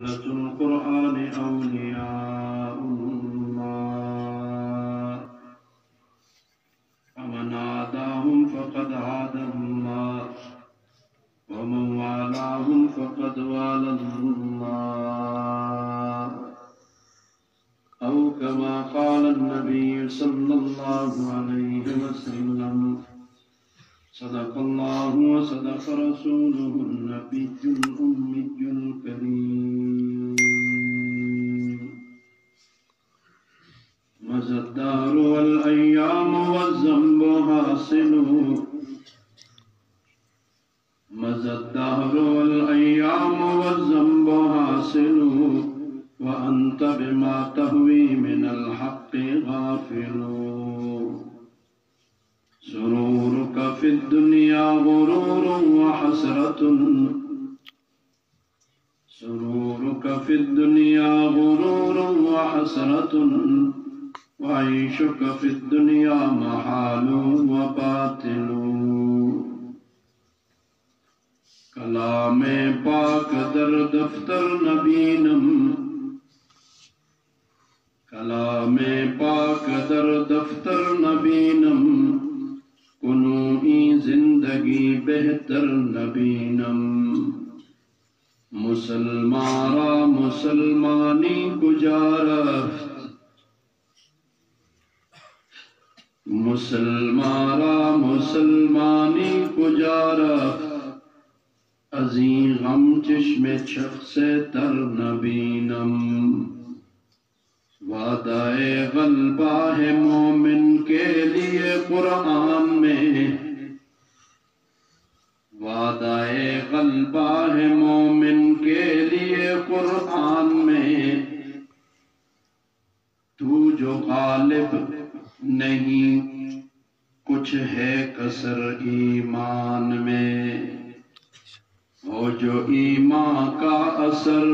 القرآن أولياء الله فمن عاداهم فقد عاد الله ومن والاهم فقد والى الله أو كما قال النبي صلى الله عليه وسلم صدق الله وصدق رسوله النبي الأمي الكريم مضى الدهر والأيام والذنب حاصل مضى الدهر والأيام والذنب حاصل وأنت بما تهوي من الحق غافل سرورك في الدنيا غرور وحسرة سرورك في الدنيا غرور وحسرة وعيشك في الدنيا محال وباطل کلام پاک در دفتر نبینم کلام پاک در دفتر نبینم کنوئی زندگی بہتر نبینم مسلمارا مسلمانی گزارفت مسلمارا مسلمانی گزارفت ازیں غم چشم چخ سے تر نبینم وعدہ غلبہ ہے مومن کے لیے قرآن میں وعدہ غلبہ ہے مومن کے لیے قرآن میں تو جو غالب نہیں کچھ ہے کسر ایمان میں وہ جو ایمان کا اثر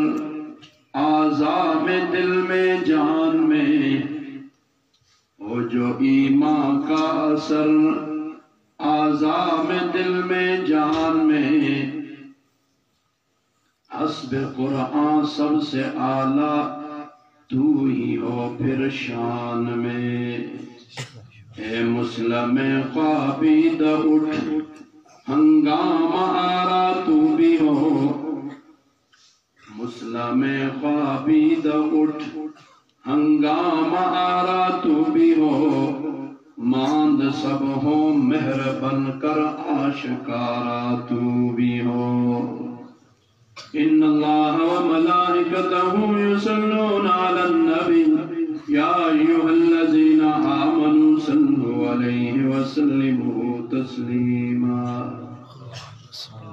عذاب دل میں جان میں وہ جو ایمان کا اثر عذاب دل میں جان میں حسب قرآن سب سے اعلیٰ تو ہی ہو پھر شان میں اے مسلم خوابیدہ اٹھ ہنگامہ آرا تو بھی ہو مسلم خوابیدہ اٹھ ہنگامہ آرا تو بھی ہو ماند سب ہو مہر بن کر آشکارا تو بھی ہو ان اللہ و ملائکتہ یصلون علی النبی یا ایھا الذین آمنوا صلوا علیہ وسلموا تسلیما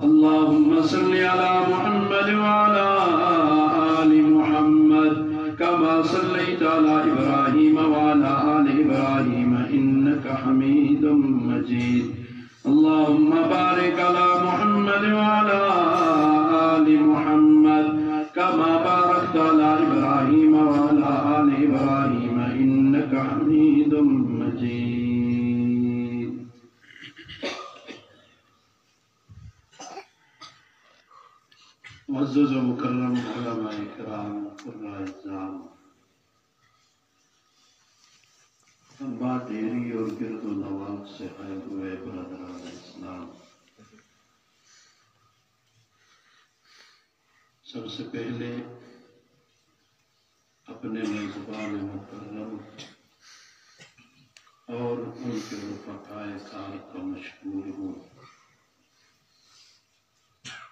اللهم صل على محمد وعلى آل محمد كما صليت على إبراهيم وعلى آل إبراهيم إنك حميد مجيد اللهم بارك على محمد وعلى آل محمد كما باركت على إبراهيم وعلى آل إبراهيم إنك حميد مجيد معزز و مکرم علماء کرام قرآن اعظام انبا ڈیری اور گرد و نواز سے آئے ہوئے برادران اسلام سب سے پہلے اپنے میزبان مکرم اور ان کے رفقائے کار کا مشکور ہوں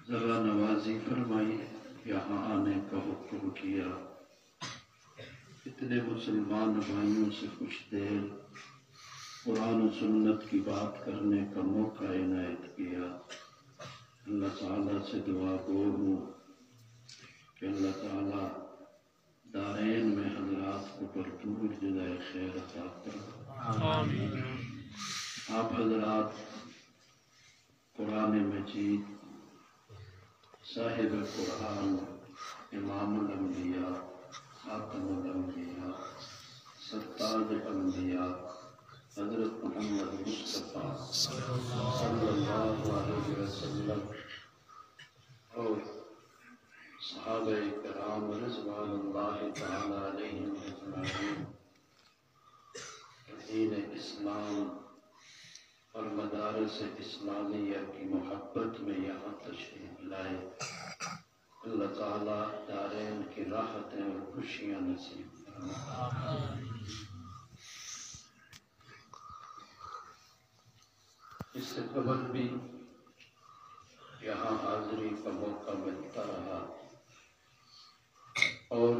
ذرا نوازی فرمائی یہاں آنے کا حکم کیا اتنے مسلمان بھائیوں سے کچھ دیر قرآن و سنت کی بات کرنے کا موقع عنایت کیا اللہ تعالیٰ سے دعا گو ہوں کہ اللہ تعالیٰ دارین میں حضرات کو بھرپور جزائے خیر عطا فرمائے آپ حضرات قرآن مجید صاحب قرآن امام الانبیاء خاتم الانبیاء سرتاج الانبیاء حضرت محمد مصطفیٰ صلی اللہ علیہ وسلم اور صحابہ کرام رضوان اللہ تعالی علیہم اجمعین دین اسلام اور مدارس اسلامیہ کی محبت میں یہاں تشریف لائے۔ اللہ تعالیٰ دارین کی راحتیں اور خوشیاں نصیب فرمائے۔ اس سے قبل بھی یہاں حاضری کا موقع ملتا رہا اور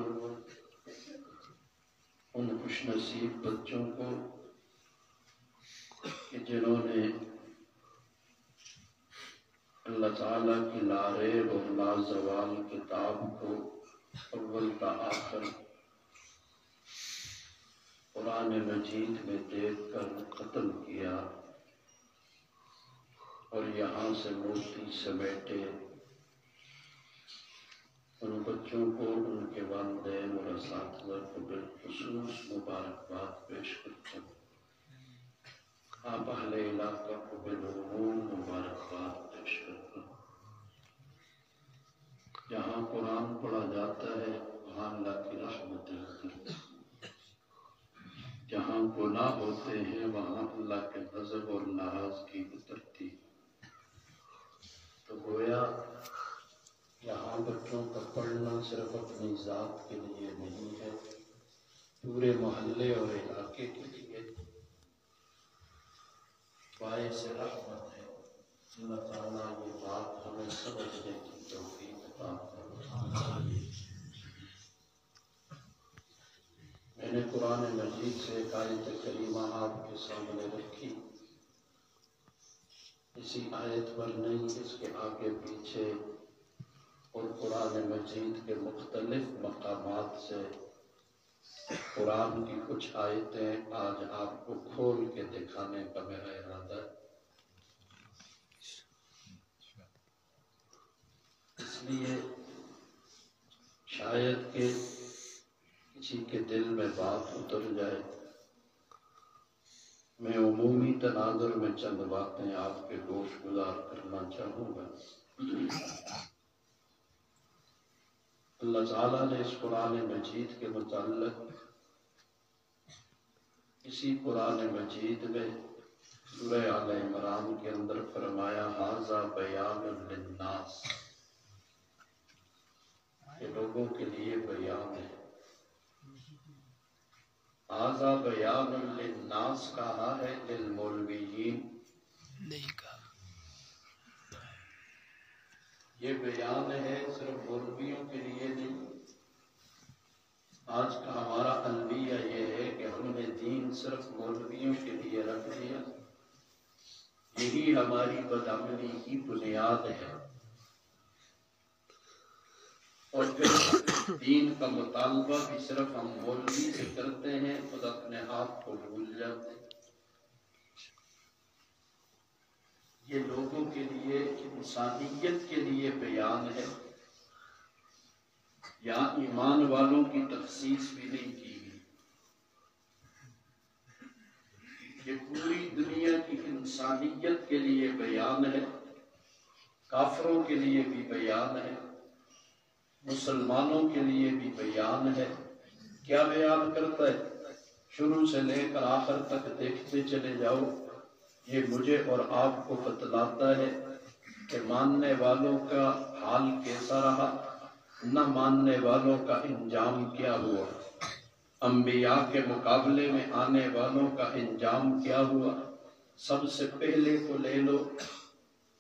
ان خوش نصیب بچوں کو کہ جنہوں نے اللہ تعالیٰ کی لاریب اور لازوال کتاب کو اول تا آخر قرآن مجید میں دیکھ کر ختم کیا اور یہاں سے موتی سمیٹے، ان بچوں کو ان کے والدین اور اساتذہ کو بالخصوص مبارکباد پیش کرتا ہوں۔ آپ اہل علاقہ کو بالعموم مبارکباد پیش کرتا ہوں۔ جہاں قرآن پڑھا جاتا ہے وہاں اللہ کی رحمتیں ہوتی ہیں، جہاں گناہ ہوتے ہیں وہاں اللہ کے غضب اور ناراضگی اترتی۔ تو گویا یہاں بچوں کا پڑھنا صرف اپنی ذات کے لیے نہیں ہے، پورے محلے اور علاقے کے لیے باعث رحمت ہے۔ اللہ تعالیٰ یہ بات ہمیں سمجھنے کی توفیق عطا فرمائے۔ میں نے قرآن مجید سے ایک آیت کریمہ آپ کے سامنے رکھی، اسی آیت پر نہیں، اس کے آگے پیچھے اور قرآن مجید کے مختلف مقامات سے قرآن کی کچھ آیتیں آج آپ کو کھول کے دکھانے کا میرا ارادہ ہے۔ اس لیے شاید کہ کسی کے دل میں بات اتر جائے، میں عمومی تناظر میں چند باتیں آپ کے گوش گزار کرنا چاہوں گا۔ اللہ تعالیٰ نے اس قرآن مجید کے متعلق اسی قرآن مجید میں سورہ آل عمران کے اندر فرمایا ھذا بیان للناس، یہ لوگوں کے لیے بیان ہے۔ ھذا بیان للناس کہا ہے، للمولویین نہیں کہا۔ یہ بیان ہے صرف مولویوں کے لیے نہیں۔ آج کا ہمارا المیہ یہ ہے کہ ہم نے دین صرف مولویوں کے لیے رکھ دیا، یہی ہماری بدعملی کی بنیاد ہے، اور پھر دین کا مطالبہ بھی صرف ہم مولوی سے کرتے ہیں، خود اپنے آپ کو بھول جاتے ہیں۔ یہ لوگوں کے لیے، انسانیت کے لیے بیان ہے، یہاں ایمان والوں کی تخصیص بھی نہیں کی گئی۔ یہ پوری دنیا کی انسانیت کے لیے بیان ہے، کافروں کے لیے بھی بیان ہے، مسلمانوں کے لیے بھی بیان ہے۔ کیا بیان کرتا ہے؟ شروع سے لے کر آخر تک دیکھتے چلے جاؤ، یہ مجھے اور آپ کو بتلاتا ہے کہ ماننے والوں کا حال کیسا رہا، نہ ماننے والوں کا انجام کیا ہوا، انبیاء کے مقابلے میں آنے والوں کا انجام کیا ہوا۔ سب سے پہلے کو لے لو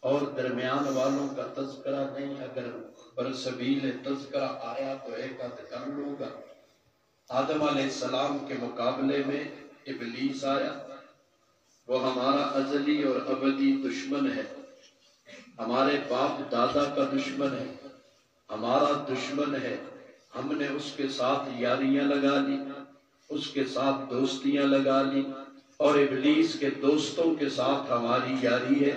اور درمیان والوں کا تذکرہ نہیں، اگر برسبیل تذکرہ آیا تو ایک آدھ کر لوں گا۔ آدم علیہ السلام کے مقابلے میں ابلیس آیا، وہ ہمارا ازلی اور ابدی دشمن ہے، ہمارے باپ دادا کا دشمن ہے، ہمارا دشمن ہے۔ ہم نے اس کے ساتھ یاریاں لگا لی، اس کے ساتھ دوستیاں لگا لی، اور ابلیس کے دوستوں کے ساتھ ہماری یاری ہے۔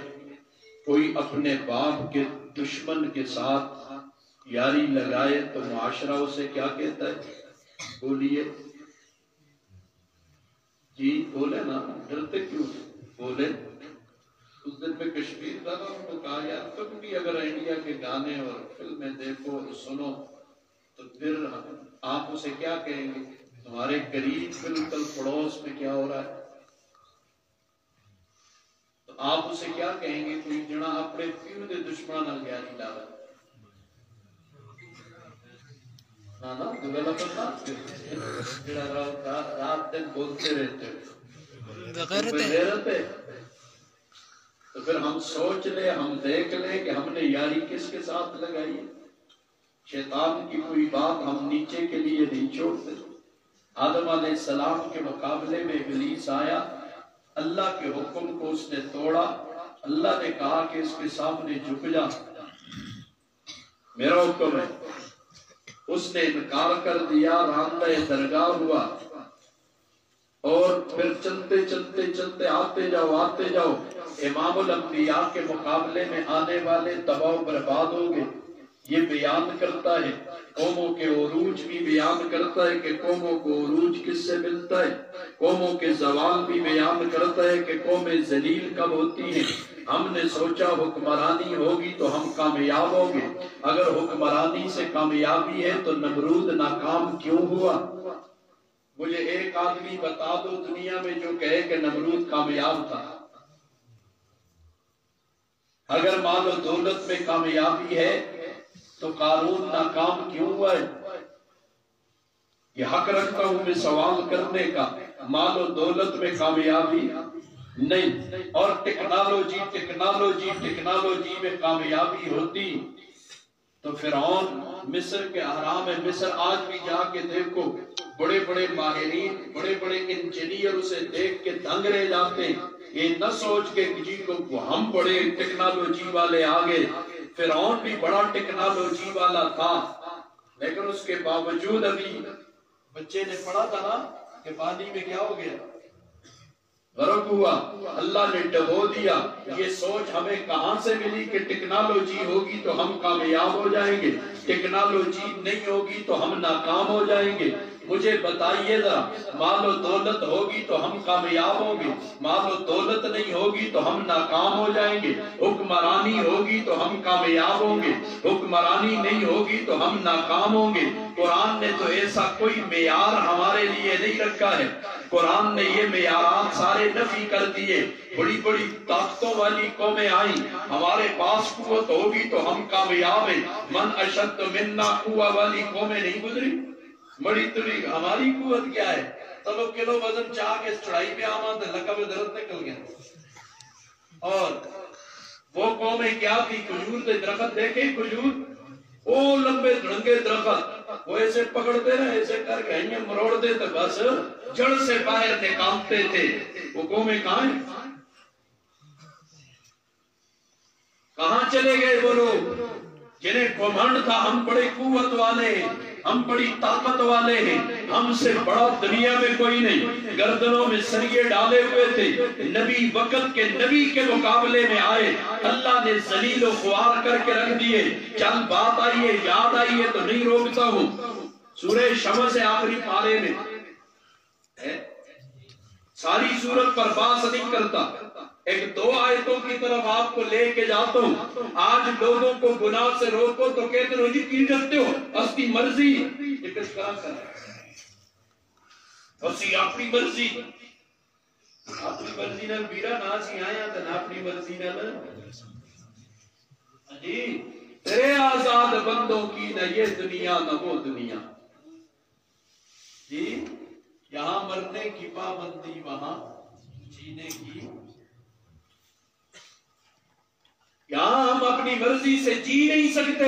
کوئی اپنے باپ کے دشمن کے ساتھ یاری لگائے تو معاشرہ اسے کیا کہتا ہے؟ بولیے جی، بولے نا، ڈرتے کیوں؟ بولے اس دن میں کشمیر تھا نا، ان کو کہا یار تم بھی اگر انڈیا کے گانے اور فلمیں دیکھو اور سنو تو پھر آپ اسے کیا کہیں گے؟ تمہارے قریب بالکل پڑوس میں کیا ہو رہا ہے، تو آپ اسے کیا کہیں گے؟ کوئی جنا اپنے پیو دے دشمن نال یاری لا رہا نا نا دولا پتہ رات دن بولتے رہتے غیرت ہے۔ تو پھر ہم سوچ لیں، ہم دیکھ لیں کہ ہم نے یاری کس کے ساتھ لگائی ہے۔ شیطان کی کوئی بات ہم نیچے کے لیے نہیں چھوڑتے۔ آدم علیہ السلام کے مقابلے میں ابلیس آیا، اللہ کے حکم کو اس نے توڑا، اللہ نے کہا کہ اس کے سامنے جھک جا، میرا حکم ہے، اس نے انکار کر دیا، راندہ درگاہ ہوا، اور پھر چلتے چلتے چلتے آتے جاؤ امام الانبیاء کے مقابلے میں آنے والے تباہ و برباد ہو گئے۔ یہ بیان کرتا ہے قوموں کے عروج بھی بیان کرتا ہے کہ قوموں کو عروج کس سے ملتا ہے، قوموں کے زوال بھی بیان کرتا ہے کہ قومیں ذلیل کب ہوتی ہیں۔ ہم نے سوچا حکمرانی ہوگی تو ہم کامیاب ہوں گے، اگر حکمرانی سے کامیابی ہے تو نمرود ناکام کیوں ہوا؟ مجھے ایک آدمی بتا دو دنیا میں جو کہے کہ نمرود کامیاب تھا۔ اگر مال و دولت میں کامیابی ہے تو قارون ناکام کیوں ہوا ہے؟ یہ حق رکھتا ہوں میں سوال کرنے کا، مال و دولت میں کامیابی نہیں، اور ٹیکنالوجی میں کامیابی ہوتی تو فرعون مصر کے احرام مصر آج بھی جا کے دیکھو، بڑے بڑے ماہرین، بڑے بڑے انجینئر اسے دیکھ کے دنگ رہ جاتے ہیں۔ یہ نہ سوچ کے جی کو ہم بڑے ٹیکنالوجی والے آگے، فرعون بھی بڑا ٹیکنالوجی والا تھا، لیکن اس کے باوجود ابھی بچے نے پڑھا تھا نا کہ پانی میں کیا ہو گیا، غرق ہوا، اللہ نے ڈبو دیا۔ یہ سوچ ہمیں کہاں سے ملی کہ ٹیکنالوجی ہوگی تو ہم کامیاب ہو جائیں گے، ٹیکنالوجی نہیں ہوگی تو ہم ناکام ہو جائیں گے؟ مجھے بتائیے ذرا، مال و دولت ہوگی تو ہم کامیاب ہوں گے، مال و دولت نہیں ہوگی تو ہم ناکام ہو جائیں گے، حکمرانی ہوگی تو ہم کامیاب ہوں گے، حکمرانی نہیں ہوگی تو ہم ناکام ہوں گے۔ قرآن نے تو ایسا کوئی معیار ہمارے لیے نہیں رکھا ہے، قرآن نے یہ معیارات سارے نفی کر دیے۔ بڑی بڑی طاقتوں والی قومیں آئیں، ہمارے پاس قوت ہوگی تو ہم کامیاب ہیں، من اشد منا قوہ والی قومیں نہیں گزری، بڑی تری ہماری قوت کیا ہے، چلو کلو وزن چاہ کے چڑھائی پہ آمد لقب درد نکل گیا۔ اور وہ قومیں کیا تھی، کھجور کے درخت دیکھیں، کھجور وہ لمبے دھڑنگے درخت، وہ ایسے پکڑتے نا، ایسے کر کے ہنگے مروڑتے تو بس جڑ سے باہر نکالتے تھے۔ وہ قومیں کہاں ہیں، کہاں چلے گئے وہ لوگ جنہیں گھمنڈ تھا ہم بڑے قوت والے ہیں، ہم بڑی طاقت والے ہیں، ہم سے بڑا دنیا میں کوئی نہیں، گردنوں میں سریے ڈالے ہوئے تھے، نبی وقت کے نبی کے مقابلے میں آئے، اللہ نے ذلیل و خوار کر کے رکھ دیے۔ چل بات آئیے، یاد آئیے تو نہیں روکتا ہوں، سورہ شمس سے آخری پارے میں ساری سورت پر بات نہیں کرتا، ایک دو آیتوں کی طرف آپ کو لے کے جاتا ہوں۔ آج لوگوں کو گناہ سے روکو تو کہتے ہو جی کی کرتے ہو، اپنی مرضی، یہ کس طرح کر اسی اپنی مرضی، اپنی مرضی نال بیرا نہ سی آیا تو نہ اپنی مرضی نال جی تیرے آزاد بندوں کی نہ یہ دنیا نہ وہ دنیا، جی یہاں مرنے کی پابندی وہاں جینے کی، یہاں ہم اپنی مرضی سے جی نہیں سکتے،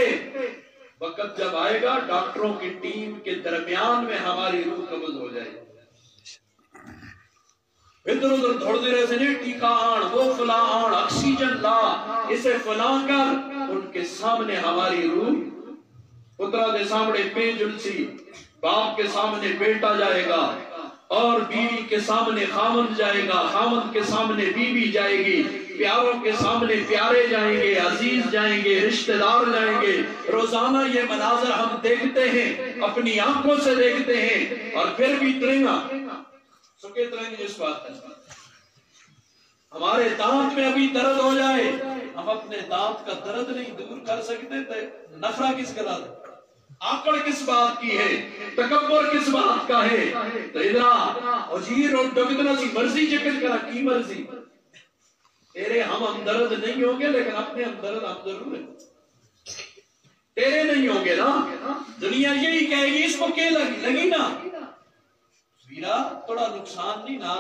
وقت جب آئے گا ڈاکٹروں کی ٹیم کے درمیان میں ہماری روح قبض ہو جائے گی، ادھر ادھر دوڑتے رہے سے نہیں، ٹیکا آن وہ فلاں آن آکسیجن لا اسے فلاں کر، ان کے سامنے ہماری روح، پترہ دے سامنے پے جلسی، باپ کے سامنے بیٹا جائے گا، اور بیوی کے سامنے خاوند جائے گا، خاوند کے سامنے بیوی جائے گی، پیاروں کے سامنے پیارے جائیں گے، عزیز جائیں گے، رشتہ دار جائیں گے۔ روزانہ یہ مناظر ہم دیکھتے ہیں، اپنی آنکھوں سے دیکھتے ہیں، اور پھر بھی ترنگا سکے ترنگ جس بات ہے ہمارے دانت میں ابھی درد ہو جائے، ہم اپنے دانت کا درد نہیں دور کر سکتے تھے، نخرہ کس کا ہے؟ آکڑ کس بات کی ہے؟ تکبر کس بات کا ہے؟ تو ادھر اجیر اور ڈگدنا سی مرضی چکل کرا کی مرضی، تیرے ہم درد نہیں ہوں گے لیکن اپنے ہم درد ہم ضرور ہیں، تیرے نہیں ہوں گے نا، دنیا یہی کہے گی اس کو کہ لگی نا ویرا تھوڑا نقصان نہیں نہ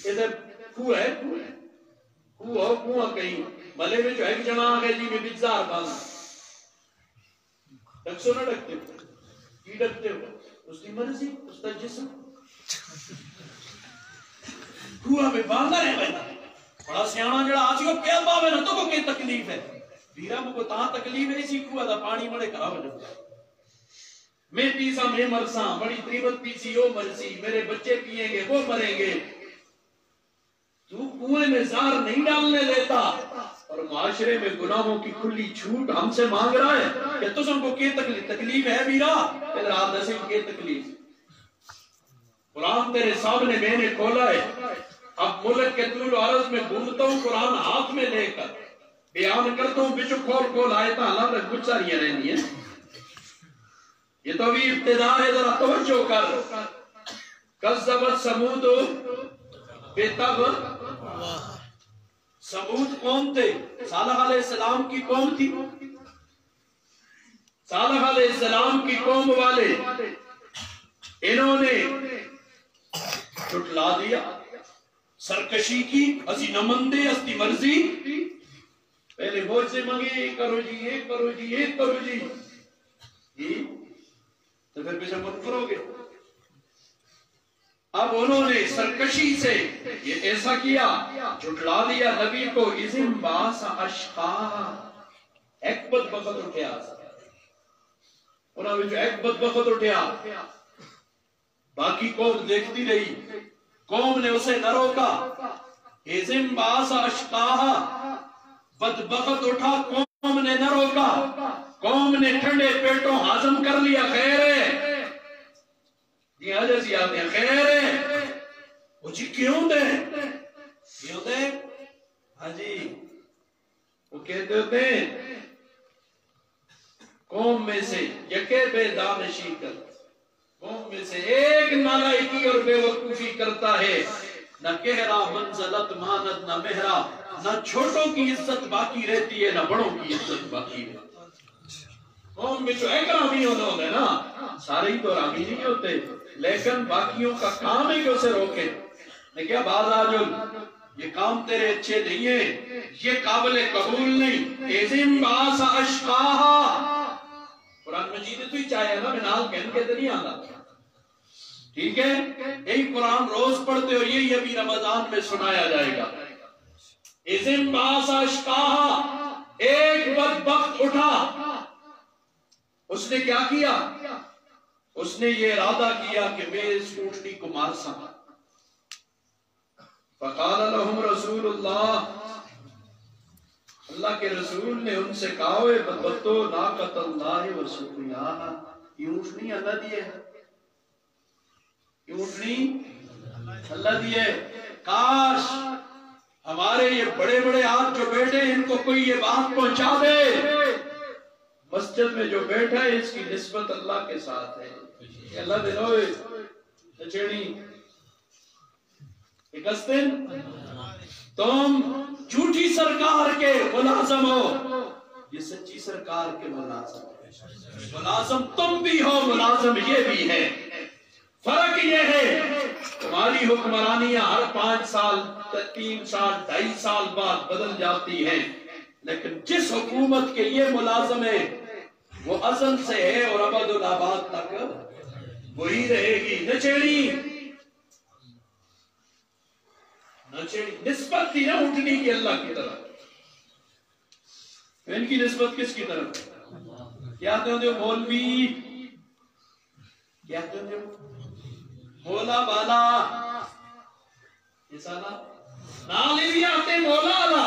ادھر کو ہے کو کہیں بھلے میں جو ہے جمع آ گئے جی میں بزار باندھ ڈکسو نہ ڈکتے ہو کی ڈکتے ہو اس کی مرضی اس کا جسم کوہ میں باندھا رہے بھائی بڑا سیانا جڑا آج کو پیا باوے نہ تو کو کی تکلیف ہے ویرا مجھے تاں تکلیف ہے اسی کوہ دا پانی بڑے خراب ہو جاتا میں پیسا میں مرساں بڑی قیمت پیسی وہ مرسی میرے بچے پیئیں گے وہ مریں گے، تو کنویں میں زہر نہیں ڈالنے دیتا اور معاشرے میں گناہوں کی کھلی چھوٹ ہم سے مانگ رہا ہے کہ تم کو کیا تکلیف ہے ویرا؟ ادھر آپ دسیں کیا تکلیف؟ قرآن تیرے سامنے میں نے کھولا ہے، اب ملک کے طول و عرض میں گھومتا ہوں قرآن ہاتھ میں لے کر بیان کرتا ہوں بچو کھول آیتاں اللہ رکھ کچھ ساریاں رہنی ہیں، یہ تو بھی ابتدا ہے، ذرا توجہ کر۔ کذبت ثمود بتغ، ثمود قوم تھے، صالح علیہ السلام کی قوم تھی، صالح علیہ السلام کی قوم والے انہوں نے جھٹلا دیا، سرکشی کی، اسی نمندے استی مرضی، پہلے موج سے مانگے یہ کرو جی یہ کرو جی یہ کرو جی، تو پھر پیچھے مت کرو گے۔ اب انہوں نے سرکشی سے یہ ایسا کیا، جھٹلا دیا نبی کو، اذن باس اشقا، ایک بدبخت اٹھیا، انہوں نے جو ایک بدبخت اٹھیا، باقی قوم دیکھتی رہی، قوم نے اسے نہ روکا، اذن باس اشقا، بدبخت اٹھا، قوم نے نہ روکا، قوم نے ٹھنڈے پیٹوں ہضم کر لیا، خیر ہے جی ہاں جیسی آتے ہیں، خیر ہے وہ جی کیوں دے ہاں جی وہ کہتے ہوتے ہیں قوم میں سے یکے بے دانشی کر، قوم میں سے ایک نالائکی اور بے وقوفی کرتا ہے، نہ کہرا منزلت ماند نہ مہرا، نہ چھوٹوں کی عزت باقی رہتی ہے نہ بڑوں کی عزت باقی رہتی ہے۔ قوم میں جو ایک رامی ہوتے ہیں نا، سارے ہی تو رامی نہیں ہوتے، لیکن باقیوں کا کام ہے کہ اسے روکے، نے کیا باز آجل یہ کام تیرے اچھے نہیں ہیں، یہ قابل قبول نہیں، اذن باس اشقاہا، قرآن مجید تو ہی چاہے نا منال کہن کے تو نہیں آنا، ٹھیک ہے، یہی قرآن روز پڑھتے اور یہی ابھی رمضان میں سنایا جائے گا۔ اذن باس اشقاہا، ایک بدبخت اٹھا، اس نے کیا کیا؟ اس نے یہ ارادہ کیا کہ میں اس اونٹنی کو مار سکتا۔ فقال لهم رسول اللہ، اللہ کے رسول نے ان سے کہا ہوئے بدبختو ناقۃ اللہ وسقیاہا، یہ اونٹنی اللہ دیے، یہ اونٹنی اللہ دیے، کاش ہمارے یہ بڑے بڑے ہاتھ جو بیٹھے ان کو کوئی یہ بات پہنچا دے، مسجد میں جو بیٹھا ہے اس کی نسبت اللہ کے ساتھ ہے، اللہ دے نوے چچیڑی ایک استن تم جھوٹی سرکار کے ملازم ہو، یہ سچی سرکار کے ملازم ہو، ملازم تم بھی ہو ملازم یہ بھی ہے، فرق یہ ہے تمہاری حکمرانیاں ہر 5 سال 3 سال 2.5 سال بعد بدل جاتی ہیں، لیکن جس حکومت کے یہ ملازم ہے وہ ازل سے ہے اور ابد الآباد تک وہی رہے گی۔ نچیڑی نسبت تھی نا اونٹنی کی اللہ کی طرف، ان کی نسبت کس کی طرف؟ کیا کہتے ہو مولوی، کیا کہتے ہو مولا بالا، یہ سالا نال ہی بھی آتے مولا بالا،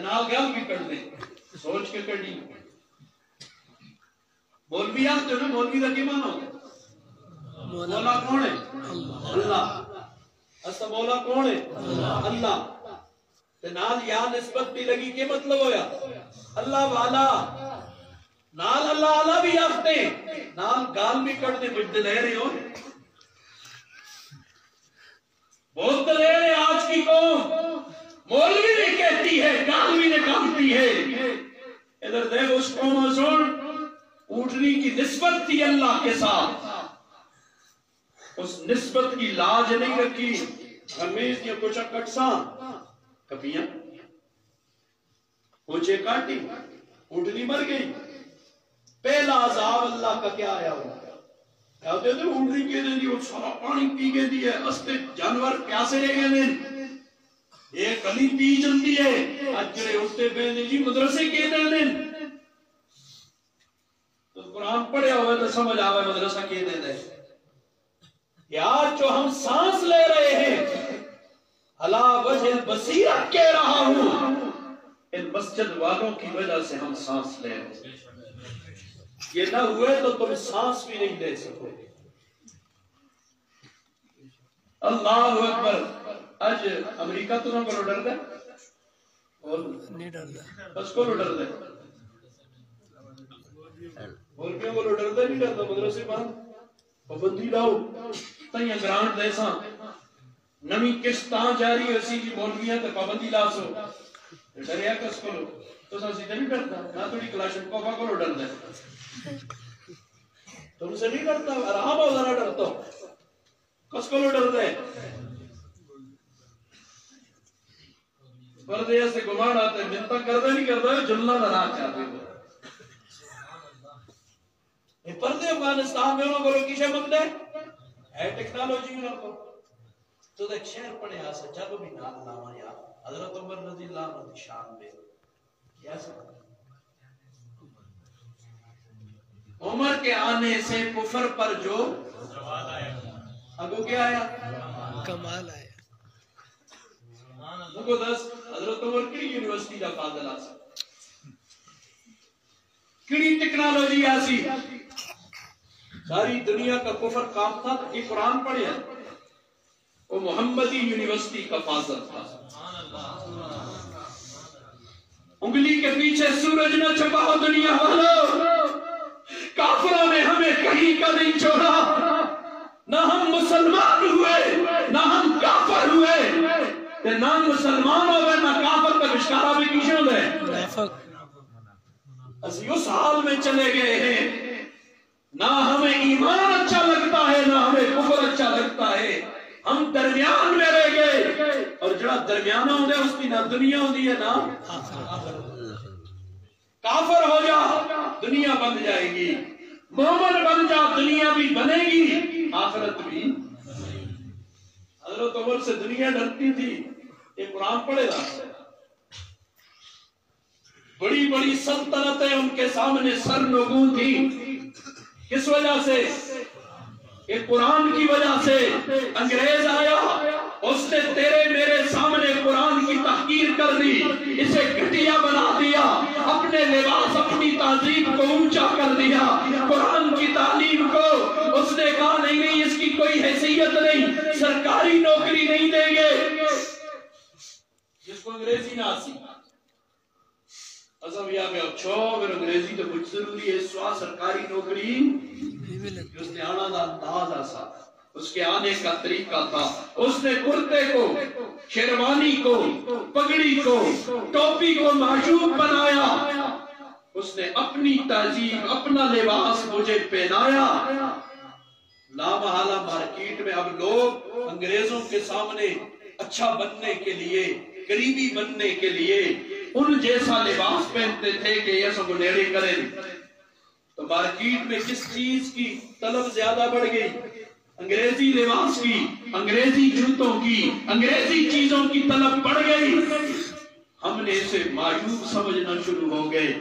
نال گل بھی کر دیں، سوچ کے کرنی۔ مولوی آتے ہو نا، مولوی کا کی مانا ہوتا ہے؟ مولا کون ہے؟ اللہ۔ اسا مولا کون ہے؟ اللہ. تے نال یا نسبت بھی لگی کہ مطلب ہویا اللہ والا. نال اللہ والا بھی آختے نال گال بھی کٹتے بجتے لے رہے ہو. بہت دلیر ہے آج کی قوم. مولوی بھی کہتی ہے گال بھی نکالتی ہے. ادھر دیکھ اس قوم سن اونٹنی کی نسبت تھی اللہ کے ساتھ. اس نسبت کی لاج نہیں رکھی. ہمیش یہ کچھ کٹساں کپیاں کوچے کاٹی اونٹنی مر گئی. پہلا عذاب اللہ کا کیا آیا ہوا کہتے تھے اونٹنی کے دیں دی وہ سارا پانی پی گئے دی ہے استے جانور پیاسے رہ گئے دیں ایک کلی پی جلدی ہے اجرے اٹھتے پہنے جی مدرسے کے دیں. تو قرآن پڑھے ہوئے تو سمجھ آوے مدرسہ کے دیں. یار جو ہم سانس لے رہے ہیں علا وجہ البصیرت کہہ رہا ہوں ان مسجد والوں کی وجہ سے ہم سانس لے رہے ہیں. یہ نہ ہوئے تو تم سانس بھی نہیں لے سکو. اللہ اکبر. آج امریکہ تو نہ کرو ڈر دے نہیں ڈر دے بس کو ڈر دے ملکیوں کو ڈر دے نہیں ڈر دے. مدرسے بند پابندی لاؤ تیاں گرانٹ دے ساں نمی قسطاں جاری اسی کی مولویاں تے پابندی لا سو ڈریا کس کو تو سا سیدھے نہیں ڈرتا نہ تھوڑی کلاشن کوفا کو ڈر دے تم سے نہیں ڈرتا آرام ہو ذرا ڈرتا کس کو ڈر دے. پردے سے گمان آتے ہیں منتا کردہ نہیں کرتا ہے جلنا نہ چاہتے ہیں. یہ پردے افغانستان میں انہوں کو لوکیشن مندے ہے ٹیکنالوجی انہوں کو تو دیکھ شہر پڑے آسا جب بھی نال لاما یا حضرت عمر رضی اللہ عنہ شان میں کیا سکتا عمر کے آنے سے کفر پر جو ابو کیا آیا کمال آیا. مجھے دس حضرت عمر کڑی یونیورسٹی کا فاضل آسا کڑی ٹیکنالوجی آسی ساری دنیا کا کفر کام تھا یہ قرآن پڑھے وہ محمدی یونیورسٹی کا فاضل تھا. انگلی کے پیچھے سورج نہ چھپاؤ دنیا والوں. کافروں نے ہمیں کہیں کا نہیں چھوڑا. نہ ہم مسلمان ہوئے نہ ہم کافر ہوئے نہ مسلمان ہوئے نہ کافر کا بشکارہ بھی کیوں دے. اسی اس حال میں چلے گئے ہیں نہ ہمیں ایمان اچھا لگتا ہے نہ ہمیں کفر اچھا لگتا ہے. ہم درمیان میں رہ گئے اور جڑا درمیانہ ہوں دے اس کی نہ دنیا ہوں دی ہے نہ کافر ہو جا دنیا بن جائے گی. مومن بن جا دنیا بھی بنے گی آخرت بھی. حضرت عمر سے دنیا ڈرتی تھی. یہ قرآن پڑھے گا بڑی بڑی سلطنتیں ان کے سامنے سر نگوں تھی. کس وجہ سے کہ قرآن کی وجہ سے انگریز آیا اس نے تیرے میرے سامنے قرآن کی تحقیر کر دی اسے گھٹیا بنا دیا اپنے لباس اپنی تہذیب کو اونچا کر دیا قرآن کی تعلیم کو اس نے کہا نہیں اس کی کوئی حیثیت نہیں سرکاری نوکری نہیں دیں گے جس کو انگریزی نہ آسی ازم یا میں اچھو اگر انگریزی تو کچھ ضروری ہے سوا سرکاری نوکری اس نے آنا دا انداز آسا اس کے آنے کا طریقہ تھا. اس نے کرتے کو شیروانی کو پگڑی کو ٹوپی کو معشوق بنایا. اس نے اپنی تہذیب اپنا لباس مجھے پہنایا. لامحالہ مارکیٹ میں اب لوگ انگریزوں کے سامنے اچھا بننے کے لیے قریبی بننے کے لیے ان جیسا لباس پہنتے تھے کہ یہ سب نیڑے کریں. تو مارکیٹ میں کس چیز کی طلب زیادہ بڑھ گئی انگریزی لباس کی انگریزی جوتوں کی انگریزی چیزوں کی طلب بڑھ گئی. ہم نے اسے معیوب سمجھنا شروع ہو گئے.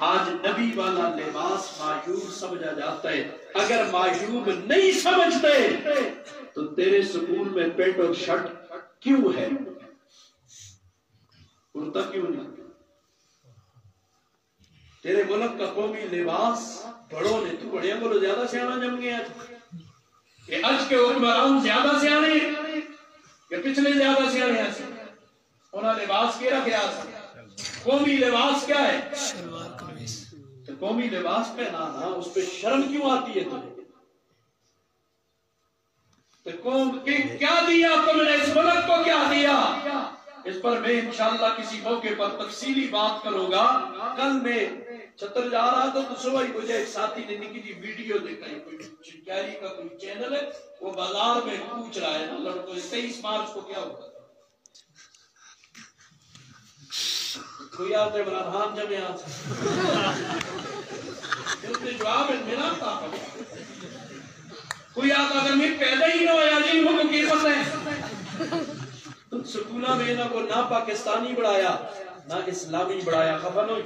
آج نبی والا لباس معیوب سمجھا جاتا ہے. اگر معیوب نہیں سمجھتے تو تیرے سکول میں پینٹ اور شرٹ کیوں ہے کرتا کیوں نہیں تیرے ملک کا قومی لباس بڑوں نے تو بڑیاں بولو زیادہ سیانا جم گیا کہ اج کے حکمران زیادہ سیانے کہ پچھلے زیادہ سیانے ایسے انہوں نے لباس کیا رکھا ہے. قومی لباس کیا ہے؟ شلوار قمیص. تو قومی لباس پہنانا اس پہ شرم کیوں آتی ہے تمہیں؟ تو قوم کیا دیا تم نے اس ملک کو؟ کیا دیا؟ اس پر میں انشاءاللہ کسی موقع پر تفصیلی بات کروں گا. کل میں چھتر جا رہا تھا تو صبح ہی مجھے ایک ساتھی نے نکی جی ویڈیو دکھائی. کوئی چنکیری کا کوئی چینل ہے, وہ بازار میں پوچھ رہا ہے نا لڑکوں 23 مارچ کو کیا ہوگا. کوئی آتے عمران خان جب یہاں سے اس نے جواب میرا تھا. کوئی آتا اگر میں پیدا ہی نہ ہویا جی ان کو کی پتہ ہے. سکولہ میں نہ پاکستانی بڑھایا نہ اسلامی بڑھایا. خبر ہوئی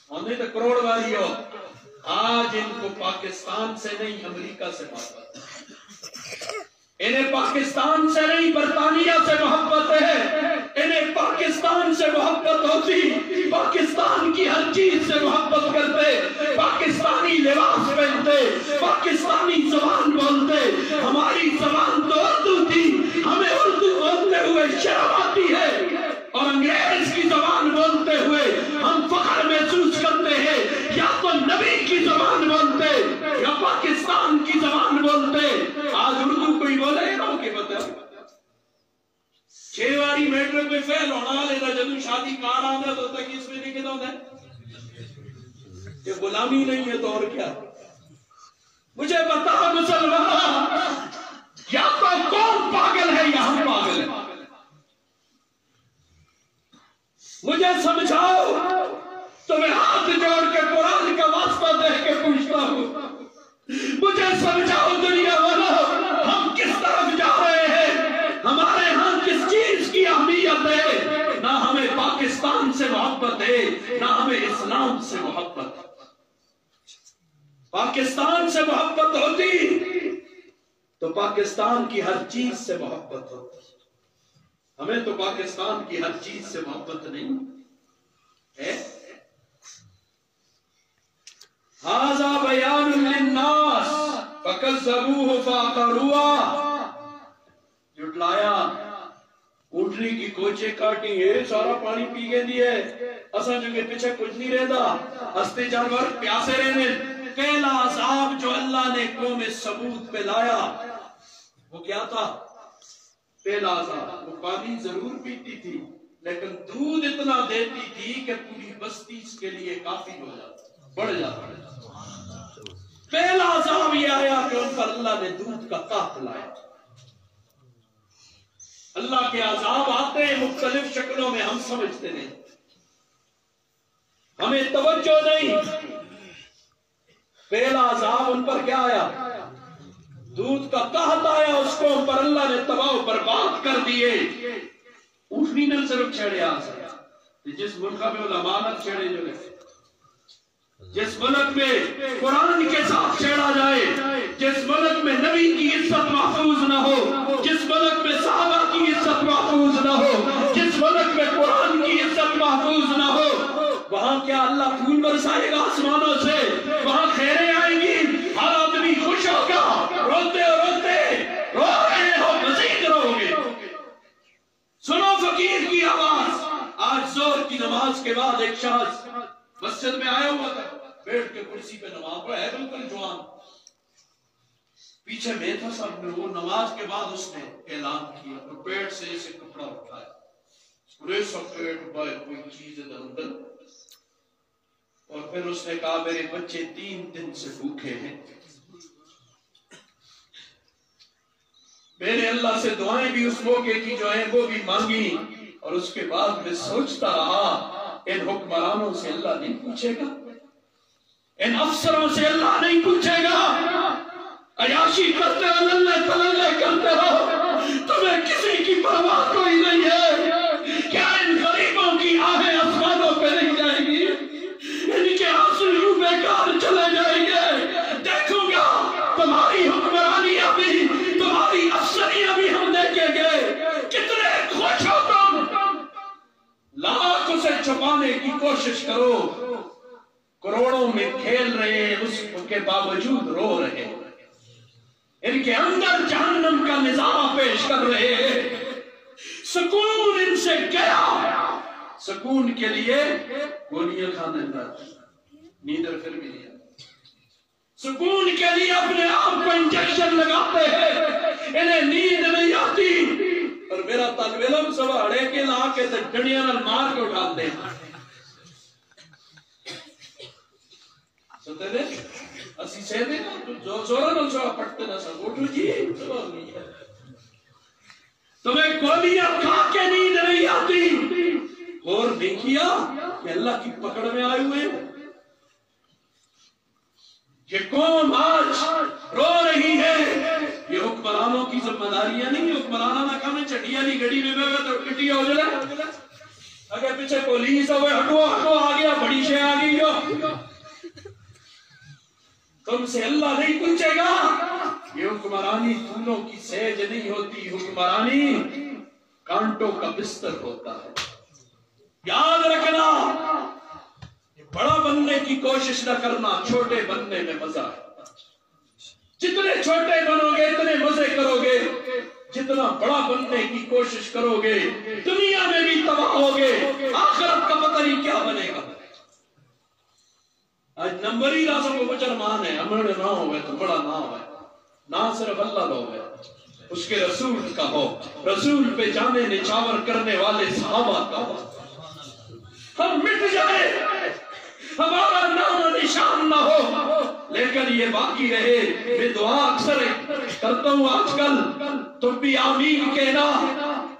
ہم نے تو کروڑ والی ہو. آج ان کو پاکستان سے نہیں امریکہ سے محبت ہے, انہیں پاکستان سے نہیں برطانیہ سے محبت ہے. انہیں پاکستان سے محبت ہوتی, پاکستان کی ہر چیز سے محبت کرتے, پاکستانی لباس پہنتے, پاکستانی زبان بولتے. ہماری زبان تو اردو تھی, ہمیں اردو بولتے ہوئے شرم آتی ہے, اور انگریز کی زبان بولتے ہوئے ہم فخر محسوس کرتے ہیں. یا تو نبی کی زبان بولتے یا پاکستان کی زبان بولتے. آج اردو کوئی بولے نا کہ بتا 6 واری میٹرک میں فیل ہونا لیتا جدو شادی کار آنا تو تک اس میں نہیں کہتا ہوتا ہے کہ غلامی نہیں ہے تو اور کیا. مجھے بتا مسلمان, یا تو کون پاگل ہے یا ہم پاگل ہیں. مجھے سمجھاؤ تو میں ہاتھ جوڑ کے قرآن کا واسطہ دے کے پوچھتا ہوں. مجھے سمجھاؤ دنیا والوں, ہم کس طرف جا رہے ہیں؟ ہمارے ہاں کس چیز کی اہمیت ہے؟ نہ ہمیں پاکستان سے محبت ہے نہ ہمیں اسلام سے محبت. پاکستان سے محبت ہوتی تو پاکستان کی ہر چیز سے محبت ہوتی. ہمیں تو پاکستان کی ہر چیز سے محبت نہیں ہے. ھذا بیان للناس فکذبوہ فعقروہ. جھٹلایا, اونٹنی کی کوچے کاٹی ہے, سارا پانی پی گئے دیئے, اساں جو کہ پیچھے کچھ نہیں رہتا, ہستے جانور پیاسے رہنے. پہلا عذاب جو اللہ نے قوم ثمود پہ لایا وہ کیا تھا؟ پہلا عذاب وہ پانی ضرور پیتی تھی لیکن دودھ اتنا دیتی تھی کہ پوری بستی اس کے لیے کافی ہو جاتا, بڑھ جاتا. پہلا عذاب یہ آیا کہ ان پر اللہ نے دودھ کا قحط لایا. اللہ کے عذاب آتے ہیں مختلف شکلوں میں, ہم سمجھتے نہیں, ہمیں توجہ نہیں. پہلا عذاب ان پر کیا آیا؟ دودھ کا قحط آیا. اس کو ان پر اللہ نے تباہ و برباد کر دیے. اونٹنی نہ صرف چھڑے آ سکتا, جس ملک میں علماء نہ چھڑے جو ہے, جس ملک میں قرآن کے ساتھ چھیڑا جائے, جس ملک میں نبی کی عزت محفوظ نہ ہو, جس ملک میں صحابہ کی عزت محفوظ نہ ہو, جس ملک میں قرآن کی عزت محفوظ نہ ہو, وہاں کیا اللہ پھول برسائے گا آسمانوں سے؟ وہاں خیریں آئیں گی, ہر آدمی خوش ہوگا, روتے روتے رو رہے ہو مزید رو گے. سنو فقیر کی آواز. آج زور کی نماز کے بعد ایک شخص مسجد میں آیا ہوا تھا, بیٹھ کے کرسی پہ نماز پڑھا ہے, بالکل جوان, پیچھے میں تھا سب میں. وہ نماز کے بعد اس نے اعلان کیا اور پیٹ سے اسے کپڑا اٹھایا, پورے سب پیٹ بائے کوئی چیز اندر, اور پھر اس نے کہا میرے بچے 3 دن سے بھوکے ہیں, میں نے اللہ سے دعائیں بھی اس موقع کی جو ہیں وہ بھی مانگی, اور اس کے بعد میں سوچتا رہا ان حکمرانوں سے اللہ نہیں پوچھے گا, ان افسروں سے اللہ نہیں پوچھے گا, عیاشی کرتے ہو, للے تللے کرتے ہو, تمہیں کسی کی پرواہ کوئی نہیں ہے. کیا ان غریبوں کی آہیں آسمانوں پہ نہیں جائیں گی؟ ان کے آنسو یوں بیکار چلے جائیں گے. دیکھوں گا تمہاری حکمرانیاں بھی, تمہاری افسریاں بھی ہم دیکھیں گے. کتنے خوش ہو تم, لاکھ اسے چھپانے کی کوشش کرو, کروڑوں میں کھیل رہے ہیں, اس کے باوجود رو رہے ہیں. ان کے اندر جہنم کا نظارہ پیش کر رہے ہیں. سکون ان سے گیا. سکون کے لیے گولیاں کھانے لگے, نیندر پھر بھی نہیں. سکون کے لیے اپنے آپ کو انجیکشن لگاتے ہیں, انہیں نیند نہیں آتی. اور میرا طالب علم سب اڑے کے لا کے ڈنڈیاں نال مار کے اٹھاتے ہیں. سنتے نے اسی سے دے جو زورا نال سوا پٹتے نہ سب اٹھو جی. تمہیں گولیاں کھا کے نیند نہیں آتی, اور نہیں کیا کہ اللہ کی پکڑ میں آئے ہوئے. یہ قوم آج رو رہی ہے, یہ حکمرانوں کی ذمہ داریاں نہیں. حکمرانوں نہ کام چٹیا نہیں گڑی میں تو کٹیا ہو جائے. اگر پیچھے پولیس ہوئے ہٹو ہٹو آ گیا, بڑی شے آ گئی ہو, تم سے اللہ نہیں پوچھے گا. یہ حکمرانی پھولوں کی سیج نہیں ہوتی, حکمرانی کانٹوں کا بستر ہوتا ہے. یاد رکھنا, بڑا بننے کی کوشش نہ کرنا, چھوٹے بننے میں مزہ ہے. جتنے چھوٹے بنو گے اتنے مزے کرو گے, جتنا بڑا بننے کی کوشش کرو گے دنیا میں بھی تباہ ہوگے, آخرت کا پتہ نہیں کیا بنے گا. آج نمبر ہی راسوں کو بچر مان ہے, ہمیں نہ ہوئے تو بڑا نہ ہوئے, نہ صرف اللہ نہ ہوئے, اس کے رسول کا ہو, رسول پہ جانے نچاور کرنے والے صحابہ کا ہو. ہم مٹ جائے, ہمارا نام و نشان نہ ہو, لیکن یہ باقی رہے. میں دعا اکثر کرتا ہوں آج کل, تم بھی آمین کہنا.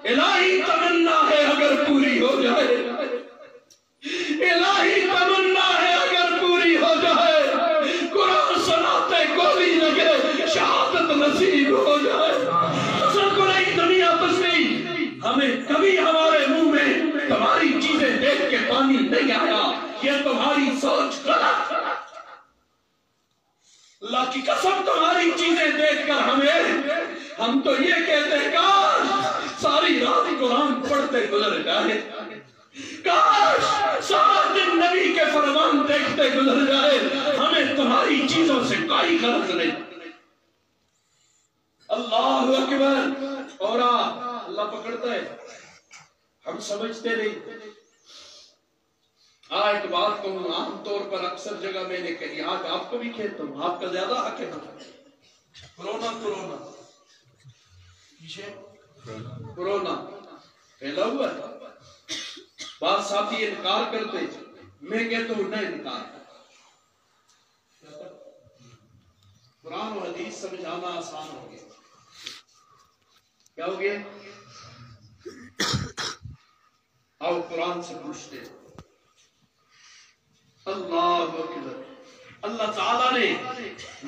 الہی تمنا ہے اگر پوری ہو جائے, الہی تمنا ہے اگر پوری ہو جائے, قرآن سناتے گولی لگے شہادت نصیب ہو جائے. قرآن دنیا تسلیم, ہمیں کبھی ہمارے منہ میں تمہاری چیزیں دیکھ کے پانی نہیں آیا, یہ تمہاری سوچ غلط. اللہ کی قسم تمہاری چیزیں دیکھ کر ہم تو یہ کہتے ہیں کاش ساری رات قرآن پڑھتے گزر جائے, کاش سارا دن نبی کے فرمان دیکھتے گزر جائے. ہمیں تمہاری چیزوں سے کوئی غرض نہیں. اللہ اکبر. اور اللہ پکڑتا ہے, ہم سمجھتے نہیں. ایک بات کہوں, عام طور پر اکثر جگہ میں نے کہی, آج آپ کو بھی کہتا ہوں, آپ کا زیادہ حق ہے. کرونا کرونا پھیلا ہوا ہے. بعض ساتھی انکار کرتے, میں کہتا ہوں نہ انکار. قرآن و حدیث سمجھانا آسان ہو گیا. کیا ہو گیا؟ آؤ قرآن سے پوچھتے. اللہ اکبر. اللہ تعالیٰ نے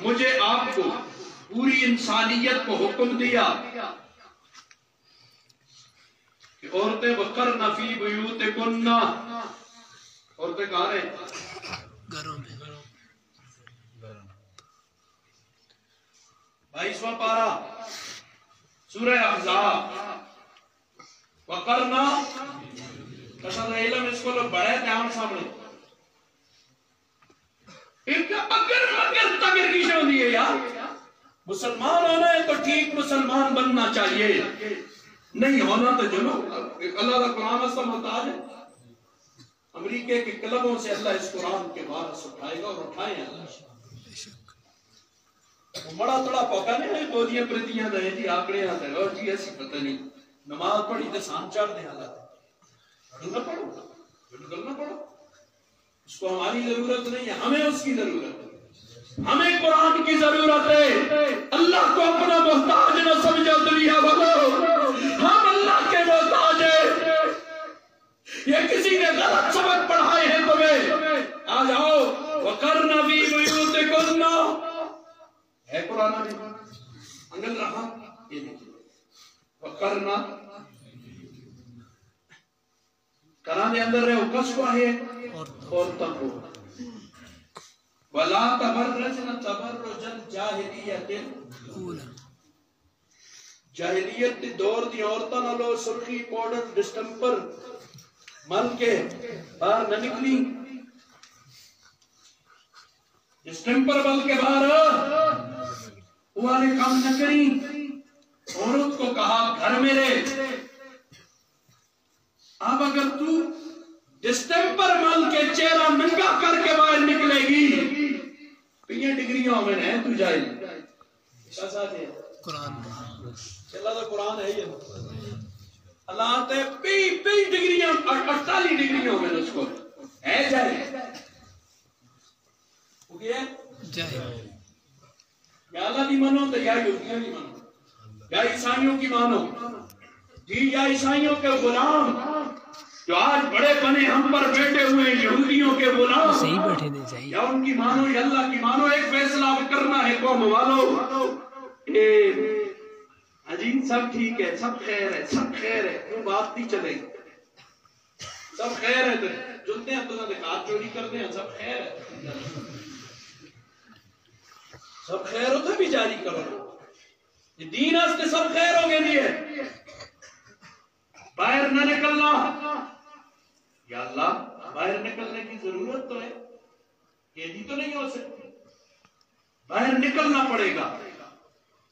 مجھے آپ کو پوری انسانیت کو حکم دیا کہ عورتیں وقرن فی بیوتکن, عورتیں کہاں رہے؟ گھروں میں. 22واں پارہ سورہ احزاب. وقرن کسر علم اس کو لوگ بڑے دھیان سامنے. اگر تگر کی شو دی ہے یار, مسلمان ہونا ہے تو ٹھیک مسلمان بننا چاہیے, نہیں ہونا تو جنو اللہ کا قرآن اس کا محتاج ہے. امریکہ کے کلبوں سے اللہ اس قرآن کے وارث اٹھائے گا, اور اٹھائے اللہ. بڑا تھوڑا پوکا نہیں ہے, دو جیاں پرتیاں دے جی آکڑے آتے ہیں, اور جی ایسی پتہ نہیں نماز پڑھی تو سان چار دے حالات. نہ پڑھو, بالکل نہ پڑھو. اس کو ہماری ضرورت نہیں ہے, ہمیں اس کی ضرورت ہے. ہمیں قرآن کی ضرورت ہے. اللہ کو اپنا محتاج نہ سمجھو دنیا والو, ہم اللہ کے محتاج ہیں. یہ کسی نے غلط سبق پڑھائے ہیں تمہیں. آ جاؤ. وَقَرْنَ فِي بُيُوتِكُنَّ ہے قرآن میں انگل رہا, یہ دیکھیں وَقَرْنَ کرانے اندر رہے ہو کس کو ہے عورتوں کو. وَلَا تَبَرَّجْنَ تَبَرُّجَ الْجَاهِلِيَّةِ, جاہلیت دی دور دی عورتاں نالو سرخی پاؤڈر ڈسٹمپر مل کے باہر نہ نکلی. ڈسٹمپر مل کے باہر وہ نے کام نہ کری. عورت کو کہا گھر میں رہ, اب اگر تو ڈسٹمپر مل کے چہرہ ننگا کر کے باہر نکلے گی پہیاں ڈگریوں میں ہیں تو جائے کیا ساتھ ہے قرآن اللہ تو قرآن ہے یہ اللہ تے پی ڈگریاں 48 ڈگریوں میں اس کو ہے جائے وہ کیا ہے جائے یا اللہ کی مانو تو یا یہودیوں کی مانو یا عیسائیوں کی مانو جی یا عیسائیوں کے غلام جو آج بڑے بنے ہم پر بیٹھے ہوئے یہودیوں کے غلام صحیح بیٹھے نہیں چاہیے یا ان کی مانو یا اللہ کی مانو ایک فیصلہ اب کرنا ہے قوم والو جی سب ٹھیک ہے سب خیر ہے سب خیر ہے وہ بات نہیں چلے گی سب خیر ہے تو جلتے ہیں تو ہاتھ چوری کرتے ہیں سب خیر ہے سب خیر ہوتا بھی جاری کرو یہ دین اس سب خیر ہو گئے لیے باہر نہ نکلنا یا اللہ باہر نکلنے کی ضرورت تو ہے یہ بھی تو نہیں ہو سکتی باہر نکلنا پڑے گا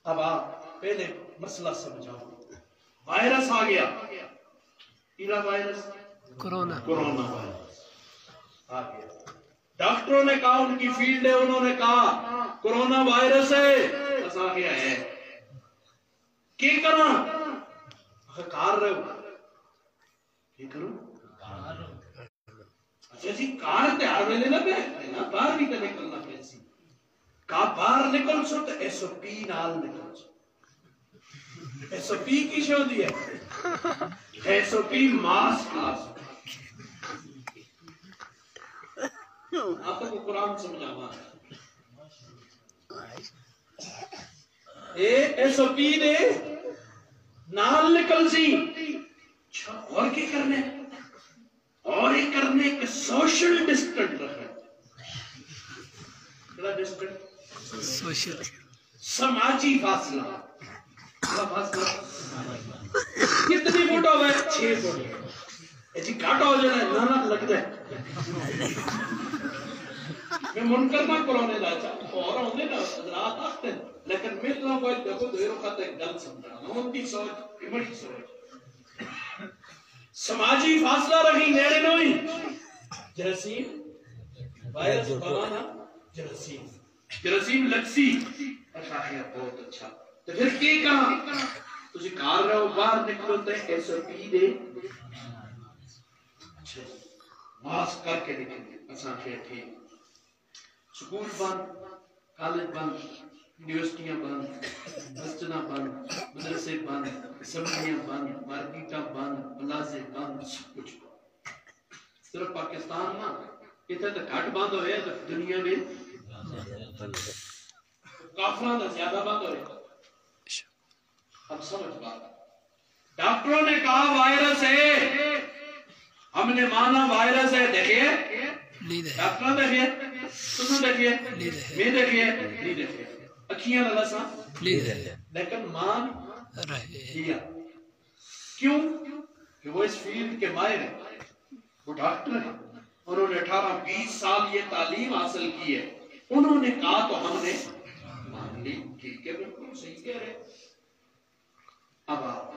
اب آپ پہلے مسئلہ سمجھاؤ وائرس آ گیا کیڑا وائرس کورونا وائرس آ گیا ڈاکٹروں نے کہا ان کی فیلڈ ہے انہوں نے کہا کورونا وائرس ہے بس آ گیا ہے کی کرنا کار رہے ہو کی کرو اچھا جی کار تیار میں لینا پہ باہر بھی تو نکلنا پیسی کہا باہر نکل سو تو ایس او پی نال نکل سو ایس او پی کی شو دی ہے ایس او پی ماس کلاس آپ کو قرآن سمجھا ہوا ایس او پی نے نال نکل سی اور کی کرنے اور یہ کرنے کہ سوشل ڈسٹنٹ رکھے کیا ڈسٹنٹ سوشل سماجی فاصلہ کتنی فٹ ہو گئے 6 فٹ جی کاٹا ہو جانا ہے نانا لگتا ہے میں منکر نہ کرونے لا چاہتا اور ہوندے نا حضرات آتے ہیں لیکن میں تو کوئی دیکھو دیر وقت ایک گل سمجھا ان کی سوچ بڑی سوچ سماجی فاصلہ رہی نیڑے نوئی جراثیم وائرس بنانا جراثیم لکسی اچھا ہے بہت اچھا تو پھر کی کہا تجھے کار رہے ہو باہر نکلو تے ایس او پی دے ماسک کر کے نکلے اچھا ٹھیک سکول بند کالج بند یونیورسٹیاں بند مسجداں بند مدرسے بند اسمبلیاں بند مارکیٹاں بند پلازے بند سب کچھ بند صرف پاکستان نہ اتنے تو گھٹ بند ہوئے تو دنیا میں کافران تو زیادہ بند ہو رہے اب سمجھ بات ڈاکٹروں نے کہا وائرس ہے ہم نے مانا وائرس ہے دیکھئے ڈاکٹر دیکھئے تم دیکھئے میں دیکھئے نہیں دیکھئے اکھیاں لگا سا لیکن مان رہے کیوں کہ وہ اس فیلڈ کے ماہر ہیں وہ ڈاکٹر ہیں انہوں نے 18-20 سال یہ تعلیم حاصل کی ہے انہوں نے کہا تو ہم نے مان لی ٹھیک ہے بالکل صحیح کہہ رہے اب آپ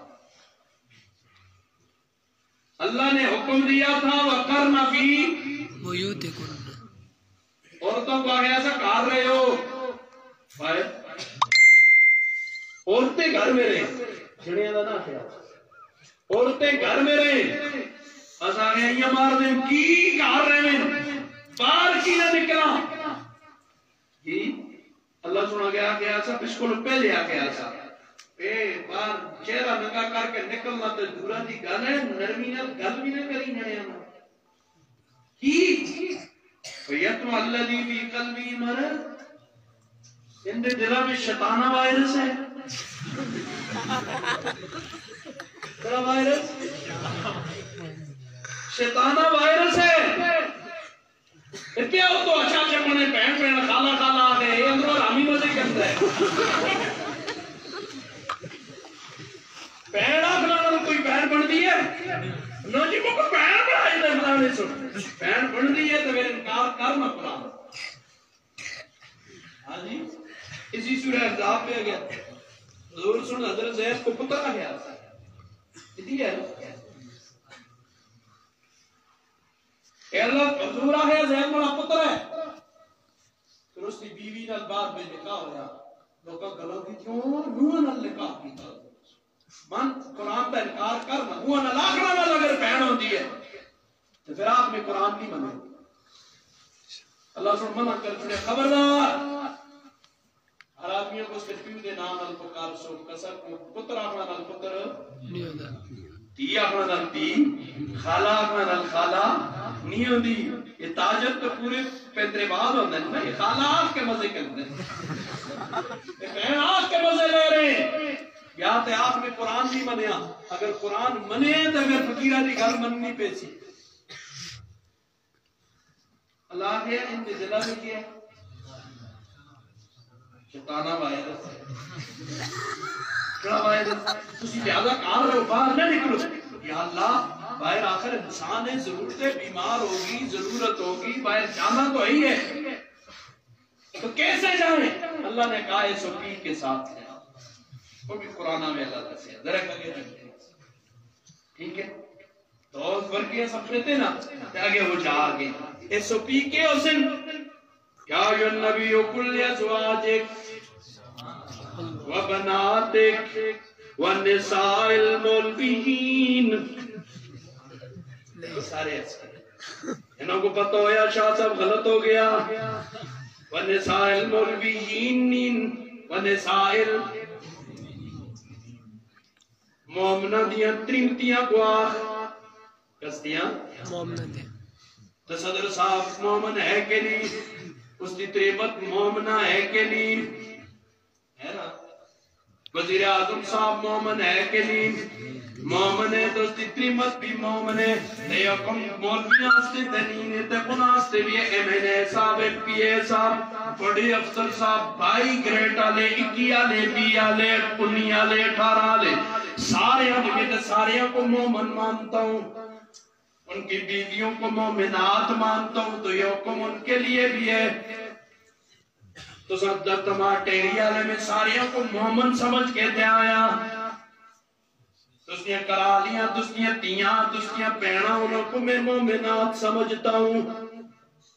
اللہ نے حکم دیا تھا وَقَرْنَ فِي بُيُوتِكُنَّ عورتوں کو آگے ایسا کار رہے ہو عورتیں گھر میں رہیں جڑیاں دا نہ خیال عورتیں گھر میں رہیں بس آگے یہ مار دیں کی کار رہے ہیں باہر کی نہ نکلا کی اللہ سنا گیا کہ ایسا بسکول پہلے آ گیا ایسا باہر چہرہ ننگا کر کے نکلنا تو دورا دی گل ہے نرمی نال گل بھی نہ کری جڑیاں کی وَيَتْمَ الَّذِي فِي قَلْبِهِ مَرَضٌ ان دے دلوں میں شیطانہ وائرس ہے کیا وائرس شیطانہ وائرس ہے کیا ہو تو اچھا اچھا بنے پہن پہن خالہ خالہ آ گئے یہ اندروں رامی مزے کرتا ہے پہن آخلانا کوئی پہن بن دی ہے نو جی کو پہن بڑھائی دے فلانے سو پہن بن دی ہے تو میرے انکار کرنا پڑا ہاں جی اسی سورہ احزاب پہ گیا حضور سن حضرت زید کو پتہ نہ گیا اتنی ہے کہ اللہ حضور آگے زید مڑا پتر ہے پھر اس کی بیوی نال بعد میں نکاح ہویا لوگا گلوں کی کیوں نوہ نال نکاح کیتا من قرآن پہ انکار کرنا نوہ نال آخرا نال اگر بہن ہوتی ہے تو پھر آپ میں قرآن نہیں منے اللہ سن منع کر چھوڑے خبردار ہر آدمیوں کو اس کے پیو دے نام نال پکار سو کسر کو پتر آخرا نال پتر نہیں ہوتا تی آخرا نال تی خالہ آخرا نال خالہ نہیں ہوتی یہ تاجر تو پورے پیترے بعد ہوتا ہے یہ خالہ آخ کے مزے کرتے ہیں یہ بہن آخ کے مزے لے رہے ہیں یا تے آپ میں قرآن نہیں منیا اگر قرآن منے تو اگر فقیرہ دی گھر مننی پیسی اللہ کے ان کے دلہ میں کیا شیطانہ واحد کڑا واحد تسی لہذا کار رہو باہر نہ نکلو یا اللہ باہر آخر انسان ہے ضرورتیں بیمار ہوگی ضرورت ہوگی باہر جانا تو ہی ہے تو کیسے جائیں اللہ نے کہا اس وقی کے ساتھ لیا وہ بھی قرآن میں اللہ دسیا درک آگے رکھتے ٹھیک ہے تو اس ورکیہ سمجھتے نا آگے وہ جا آگے اس وقی کے اسن یا ایو النبی کل ازواجک وبناتک والنساء الملوین سارے ایسے انہوں کو پتہ ہویا شاہ صاحب غلط ہو گیا والنساء الملوین والنساء مومنہ دیاں ترمتیاں گواہ کستیاں مومنہ دیاں تو صدر صاحب مومن ہے کہ نہیں اس کی تریمت مومنہ ہے کہ نہیں ہے نا وزیر اعظم صاحب مومن ہے کہ نہیں مومن ہے تو اس کی تریمت بھی مومن ہے لیکن مولوی آستے دنینے تے قناستے بھی ایم این اے صاحب ایم پی اے صاحب بڑی افسر صاحب 22 گریٹ آلے 21 آلے 20 آلے 19 آلے 18 آلے سارے کو مومن مانتا ہوں ان کی بیویوں کو مومنات مانتا ہوں تو یہ حکم ان کے لیے بھی ہے تو صدر ٹیری آلے میں ساریوں کو مومن سمجھ کے دے آیا دوستیاں کرالیاں دوستیاں تیاں دوستیاں پہنا انہوں کو میں مومنات سمجھتا ہوں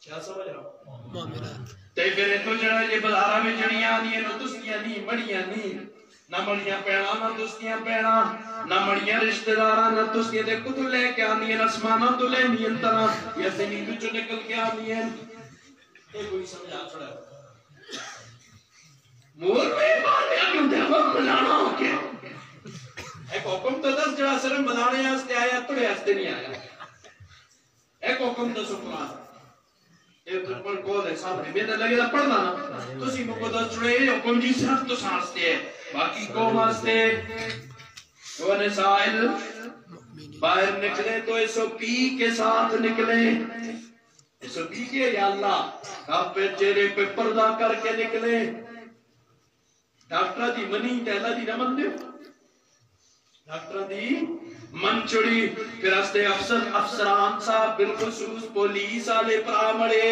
کیا سمجھ رہا ہوں مومنات تے پھر تو جڑا یہ بزارہ میں جڑیاں نہیں ہے نو دوستیاں نہیں مڑیاں نہیں نہ مڑیاں پہنا نہ دوستیاں پہنا نہ مڑیاں رشتہ دارہ نہ دوستیاں دے کو تو لے کے آنی ہے نسمانہ تو لے نہیں انتنا یا سنی بچو نکل کے آنی ہے یہ کوئی سمجھا چھڑا ہے مور میں باریا کیوں دے وقت بلانا ہو کے ایک حکم تو دس جڑا سرم بلانے آستے آیا توڑے آستے نہیں آیا ایک حکم دس قرآن ایک پر کول ہے سامنے میں نے لگے دا پڑھنا نا تو سی مکو دس جڑے حکم جی صرف تو سانستے ہیں باقی قوم آستے وہ نسائل باہر نکلے تو ایسو پی کے ساتھ نکلے ایسو پی کے یا اللہ آپ پہ چہرے پہ پردہ کر کے نکلے ڈاکٹر دی منی ٹہلا دی نہ من دیو ڈاکٹر دی من چڑی پھر استے افسران صاحب بالخصوص پولیس آلے پرا مڑے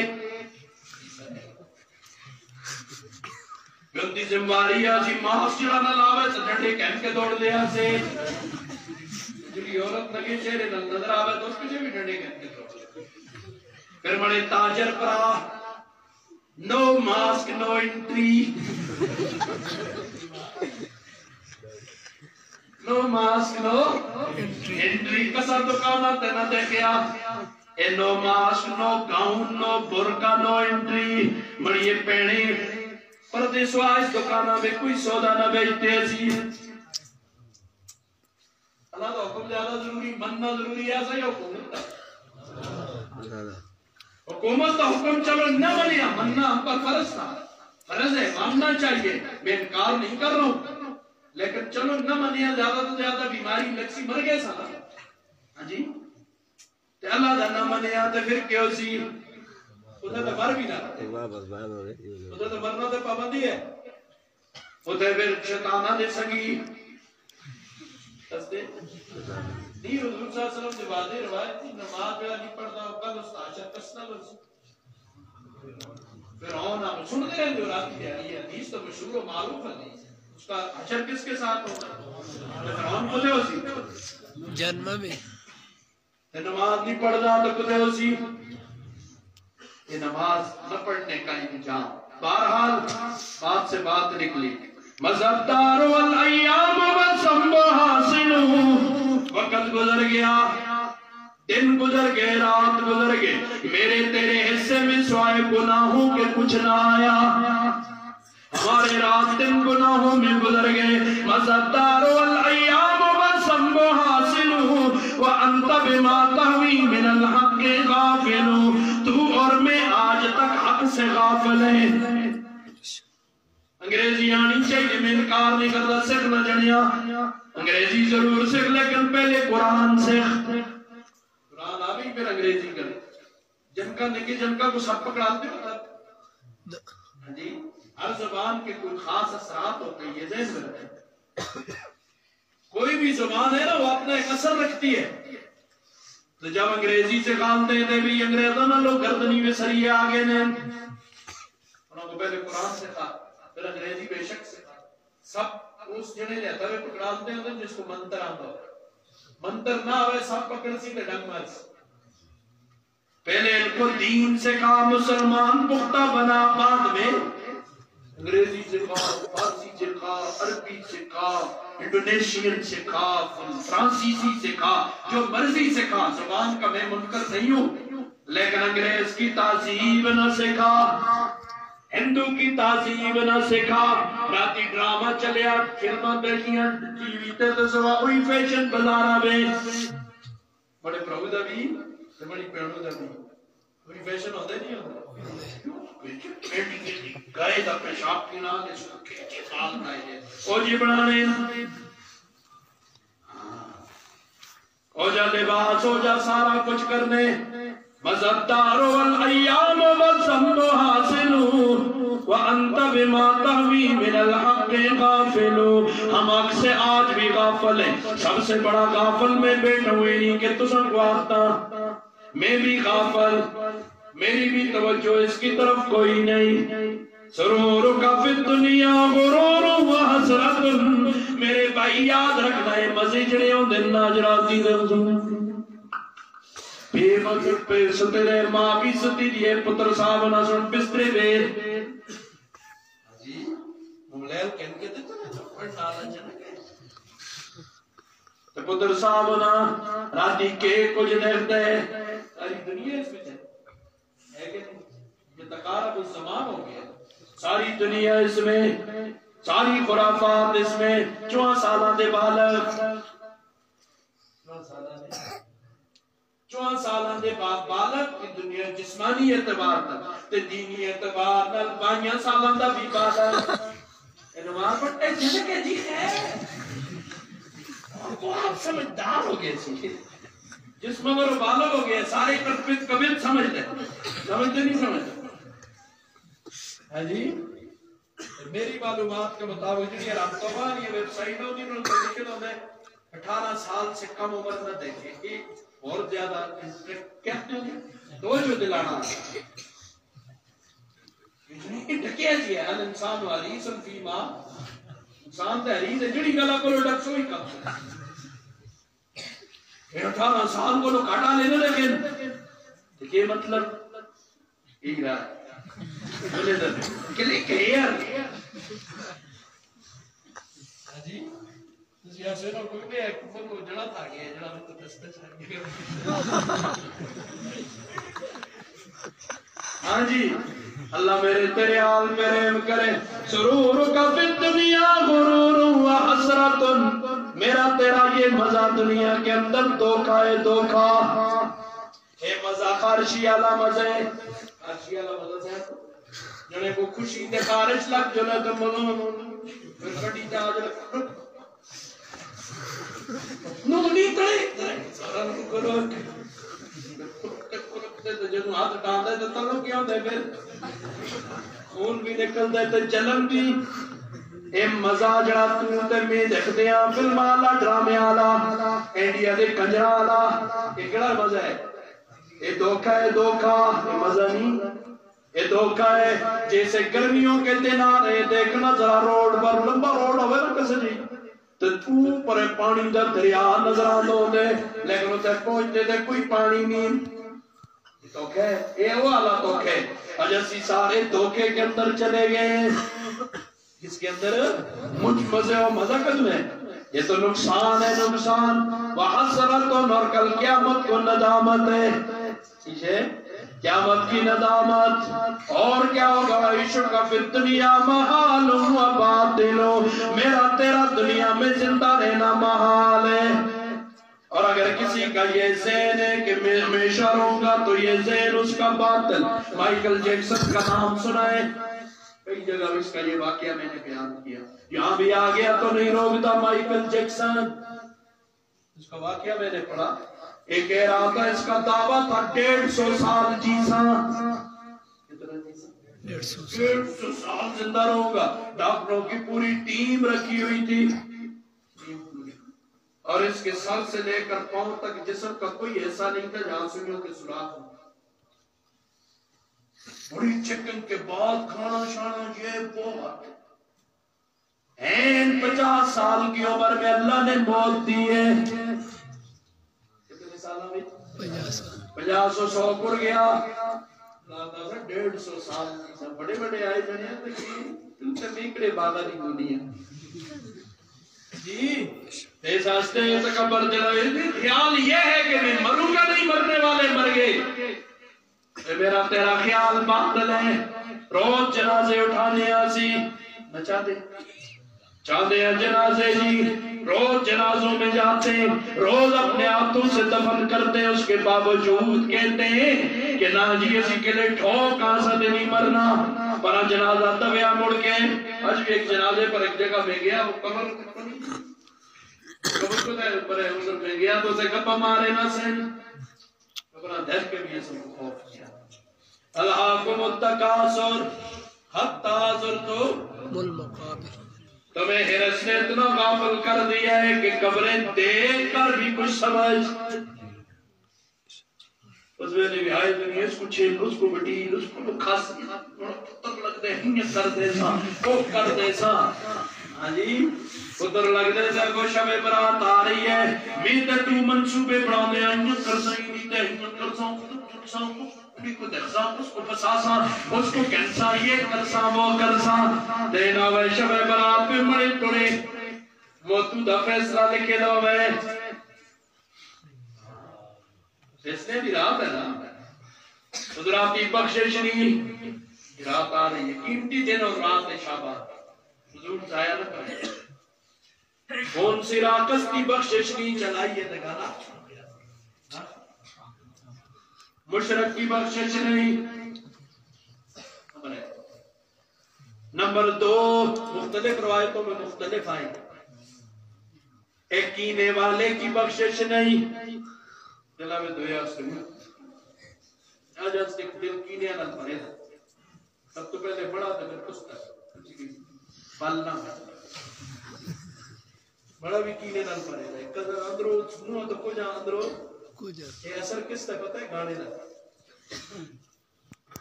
گلتی زمواری آجی ماف چڑا نہ لاوے سے ڈھنڈے کہن کے دوڑ دیا سے جلی عورت لگے چہرے نظر آوے تو اس کجھے بھی ڈھنڈے کہن کے دوڑ دیا پھر مڑے تاجر پرا نو ماسک نو انٹری نو ماسک نو انٹری کسا دکانا تینا دیکھیا اے نو ماسک نو گاؤن نو برکا نو انٹری مڑیے پیڑی پردے سواز دکانا میں کوئی سودا نہ بیچتے سی اللہ تو حکم زیادہ ضروری مننا ضروری ہے ایسا ہی حکومت حکومت کا حکم چلو نہ منیا مننا ہم پر فرض تھا فرض ہے ماننا چاہیے میں انکار نہیں کر رہا ہوں لیکن چلو نہ منیا زیادہ تو زیادہ بیماری لکسی مر گئے سارا ہاں جی تے اللہ دا نہ منیا تے پھر کیوں سی ادھر تو مر بھی نہ ادھر تو مرنا تے پابندی ہے ادھر پھر شیطانہ دے سنگی نہیں حضور صلی اللہ علیہ وسلم سے واضح روایت تھی نماز بیڑا نہیں پڑھتا ہو کل اس تاشر کسنا لرسی پھر آنا سنتے رہے جو رات کی آئی ہے حدیث تو مشہور و معروف ہے اس کا حشر کس کے ساتھ ہوتا ہے فرعون کو دے ہو سی جنم میں نماز نہیں پڑھنا تو کتے ہو سی یہ نماز نہ پڑھنے کا انجام. بہرحال بات سے بات نکلی. مزدار والایام والصنب حاصل. وقت گزر گیا، دن گزر گئے، رات گزر گئے، میرے تیرے حصے میں سوائے گناہوں کے کچھ نہ آیا. ہمارے رات دن گناہوں میں گزر گئے. مزدار والایام والصنب حاصل وانت بما تحوی من الحق غافل. تو اور میں آج تک حق سے غافل ہیں. انگریزی آنی چاہیے، میں انکار نہیں کرتا، سکھ نہ جنیا، انگریزی ضرور سکھ لیکن پہلے قرآن سکھ. قرآن آ بھی پھر انگریزی کر. جن کا نکی جن کا کو سب پکڑاتے ہوتا جی. ہر زبان کے کوئی خاص اثرات ہوتے ہیں، یہ ذہن میں رکھیں. کوئی بھی زبان ہے نا وہ اپنا ایک اثر رکھتی ہے. تو جب انگریزی سے کھالتے تھے بھی انگریزوں نے لوگ گردنی میں سریے آگے نے انہوں کو پہلے قرآن سے کھا پھر انگریزی بے شک سے کھا. سب اس جنے لیتا ہے پکڑالتے ہیں جس کو منتر آتا ہو. منتر نہ ہوئے سب پکڑ سی تے ڈنگ مار سی. پہلے ان کو دین سے کہا، مسلمان پختہ بنا، بعد میں انگریزی سکھا، فارسی سکھا، عربی سکھا، انڈونیشین سکھا، فرانسیسی سکھا، جو مرضی سکھا. زبان کا میں منکر نہیں ہوں، لیکن انگریز کی تہذیب نہ سکھا، ہندو کی تہذیب نہ سکھا. راتی ڈرامہ چلیا، فلماں دیکھیاں، ٹی وی تے تو سوا وہی فیشن بازاراں وچ بڑے پرو دا بھی تے بڑی پیڑو دا بھی وہی فیشن ہوندے نہیں ہوندے. گائے دا پیشاب پینا اس کو کھچے خال دائے او جی بنانے او جا لباس او جا سارا کچھ کرنے. مزدار والایام والصنب حاصل وانت بما تحوی من الحق غافل. ہم حق سے آج بھی غافل ہیں. سب سے بڑا غافل میں بیٹھا ہوئے نہیں کہ تسن کو آتا، میں بھی غافل، میری بھی توجہ اس کی طرف کوئی نہیں. سرور کا فی الدنیا غرور و حسرت. میرے بھائی یاد رکھنا ہے مزے جڑے ہوں دن ناجراتی دے بے مذہب پہ سترے ماں بھی ستی دیئے پتر صاحب نہ سن بسترے بے جی مملیل کہن کے دیتا ہے تو پڑھ نالا جنگے تو پتر صاحب نہ راتی کے کچھ دیکھتے ہیں. ساری دنیا اس میں ہے کہ یہ تقارب الزمان ہو گیا. ساری دنیا اس میں، ساری خرافات اس میں. 4 سالہ دے بالغ 4 سالہ دے بالغ کی دنیا جسمانی اعتبار نہ تے دینی اعتبار نہ 22 سالہ دا بھی بالغ انوار بٹے جنگے جی ہے. آپ سمجھدار ہو گئے سی جسم اگر بالغ ہو گئے سارے قبل سمجھ لیں. سمجھتے نہیں سمجھتے ہے جی. میری معلومات کے مطابق جو یہ رابطہ یہ ویب سائٹ ہوتی ہے انہوں نے لکھے ہوتے ہیں 18 سال سے کم عمر نہ دیکھیں. ایک اور زیادہ کہتے ہیں تو جو دلانا ڈھکیا جی ہے انسان والی سن فیما انسان تحریر ہے جڑی گلا کو ڈک سوئی کم 18 سال کو لوگ کاٹا لینے لیکن یہ مطلب ایک رہا بولے در کلے کہے یار جی تسی ایسے نہ کوئی بھی ایک کفر کو جڑا تھا گیا جڑا میں تو دستے چاہ گیا. ہاں جی اللہ میرے تیرے حال پہ رحم کرے. سرور کا فی الدنیا غرور و حسرت. میرا تیرا یہ مزہ دنیا کے اندر دھوکا ہے دھوکا. اے مزہ خارشی والا مزہ ہے. خارشی والا مزہ ہے جنے کو خوشی تے خارش لگ جنے تو مزہ کٹی جاج لگ نو نہیں کرے سارا کو کرو جنو ہاتھ ڈال دے تو تلو کیا ہوتا ہے پھر خون بھی نکل دے تو جلن بھی. اے مزہ جڑا تے میں دیکھ دیا فلم والا ڈرامے والا انڈیا دے کنجرا والا یہ کیڑا مزہ ہے؟ یہ دھوکا ہے دھوکا. یہ مزہ نہیں یہ دھوکا ہے. جیسے گرمیوں کے دن آ رہے دیکھنا ذرا روڈ پر لمبا روڈ ہوئے نا کسے جی تو اوپر پانی دا دریا نظر آندو دے لیکن اتنے پہنچتے دے کوئی پانی نہیں دھوکے اے والا دھوکے آج اسی سارے دھوکے کے اندر چلے گئے اس کے اندر مجھ مزے و مزہ کدو ہے یہ تو نقصان ہے نقصان وحسرت اور کل قیامت کو ندامت ہے پیچھے قیامت کی ندامت اور کیا ہوگا عشق کا فی الدنیا محال و باطل میرا تیرا دنیا میں زندہ رہنا محال ہے اور اگر کسی کا یہ ذہن ہے کہ میں ہمیشہ رہوں گا تو یہ ذہن اس کا باطل مائیکل جیکسن کا نام سنا ہے کئی جگہ اس کا یہ واقعہ میں نے بیان کیا یہاں بھی آ گیا تو نہیں روکتا مائیکل جیکسن اس کا واقعہ میں نے پڑھا ایک کہہ رہا تھا اس کا دعویٰ تھا 150 سال جیسا 150 سال زندہ رہوں گا ڈاکٹروں کی پوری ٹیم رکھی ہوئی تھی اور اس کے سر سے لے کر پاؤں تک جسم کا کوئی ایسا نہیں تھا جہاں سوئیوں کے سراغ ہوں بڑی چکن کے بعد کھانا شانا یہ بہت این 50 سال کی عمر میں اللہ نے موت دی ہے کتنے سالہ میں 50 100 پڑ گیا 150 سال بڑے بڑے آئے جانے تم سے میکڑے باغا نہیں ہونی ہے جی ایسا ہستے ہیں تکبر جلوے خیال یہ ہے کہ میں مروں گا نہیں مرنے والے مر گئے میرا تیرا خیال باطل ہے روز جنازے اٹھانے آسی نہ چاہتے ہیں جنازے جی روز جنازوں میں جاتے ہیں روز اپنے ہاتھوں سے دفن کرتے ہیں اس کے باوجود کہتے ہیں کہ نہ جی اسی کے لئے ٹھوک آسا دے نہیں مرنا پر جنازہ دبیا مڑ کے آج بھی ایک جنازے پر ایک جگہ میں گیا وہ قبر کو دے پر ہے حضر میں گیا تو اسے کپا مارے نہ سن قبرہ دیکھ کے بھی یہ سب خوف کیا الہاکم التکاسر حتی زرتم المقابر تمہیں حرس نے اتنا غافل کر دیا ہے کہ قبریں دیکھ کر بھی کچھ سمجھ اس میں نے بھی آئے دنیا اس کو چھیل اس کو بٹیل اس کو کھاس پتر لگ دے ہنگے کر دے سا کوک کر دے سا ہاں جی پتر لگ دے سا کو شب برات آ رہی ہے میتے تو منصوبے بڑھا دے ہنگے کر سا ہی میتے ہنگے کر سا کو درسا اس کو پساسا اس کو کینسا یہ کرسا وہ کرسا دینا وے شب برات پہ مڑے توڑے وہ تو دا فیصلہ لکھے دو میں فیصلے بھی رات ہے نا قدراتی بخشش نہیں رات آ رہی ہے قیمتی دن اور رات شابان حضور ضائع نہ کریں کون سی راکس کی بخشش نہیں چلائیے دگانا مشرق کی بخشش نہیں نمبر 2 مختلف روایتوں میں مختلف آئیں ایک کینے والے کی بخشش نہیں جلا میں دویا سنوں آج اس ایک دل کینے نہ پڑے سب تو پہلے بڑا تھا پھر پستا پالنا بڑا بھی کینے نہ پڑے ایک قدر اندرو منہ تو کجا اندرو یہ اثر کس طرح پتہ ہے گانے لگا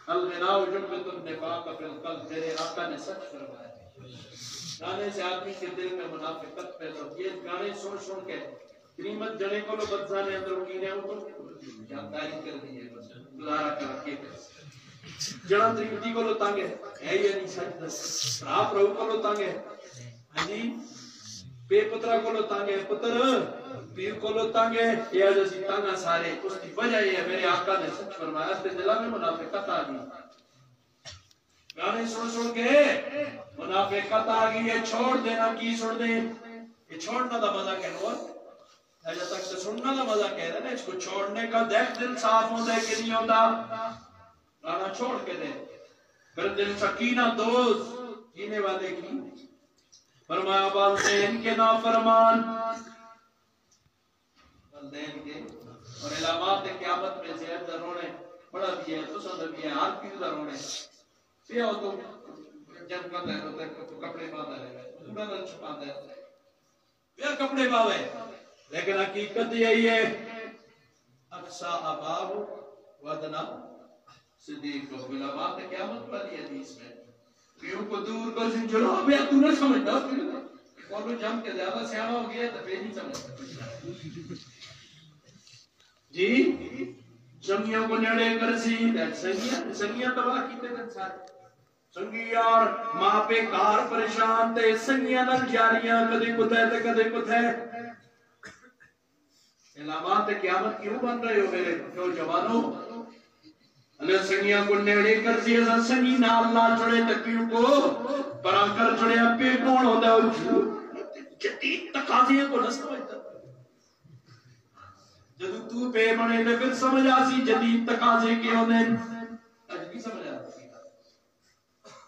الغناء جنبت النفاق فی القلب میرے آقا نے سچ فرمایا گانے سے آدمی کے دل میں منافقت پیدا ہوتی ہے گانے سن کے قیمت جنے کو لو بدزانے اندر کینے ہو تو جانکاری کر دی ہے گزارا کر کے جڑا تریمتی کو لو تانگے ہے یہ نہیں سچ دس آپ رہو کو لو تانگے ہاں جی پے پترہ کو لو تانگے پتر پیر کو لو تانگے یا جیسی تانگا سارے اس کی وجہ یہ ہے میرے آقا نے سچ فرمایا اس دلہ میں منافقت آگئی گانے سن کے منافقت آگئی ہے چھوڑ دینا کی چھوڑ دیں یہ چھوڑنا دا مزہ کہنو ہے جب تک سے سننا دا مزہ کہہ رہے ہیں اس کو چھوڑنے کا دیکھ دل صاف ہوں دے کے نہیں ہوتا گانا چھوڑ کے دے پھر دل سکینہ دوست جینے والے کی فرمایا والدین کے نافرمان والدین کے اور علامات قیامت میں زیر درونے بڑا بھی ہے تو سندر بھی ہے ہاتھ کی درونے پھر ہو تو جن کا دہر ہوتا ہے کپڑے باندھا رہے گا میں نے چھپا دے پھر کپڑے باندھے لیکن حقیقت یہی ہے اقصا اباب ودنا صدیق کو علامات قیامت والی حدیث میں پیوں کو دور کر سے جناب یا تو نہ سمجھتا کونو جم کے زیادہ سیاح ہو گیا تو پھر نہیں سمجھتا جی سنگیوں کو نیڑے کرسی سنگیاں تباہ کیتے دن سارے سنگیار ماں پہ کار پریشان تے سنگیاں نل جاریاں کدے کتے تے کدے کتے علامات قیامت کیوں بن رہے ہو میرے نوجوانوں اللہ سنگیاں کو نیڑے کرسی ازا سنگی نہ اللہ جڑے تکیوں کو پرا کر جڑے اپے کون ہوتا ہے جدید تقاضیوں کو نہ سمجھتا جدو تو پہ بنے تو پھر سمجھ آسی جدید تقاضے کے ہونے آج بھی سمجھ آسی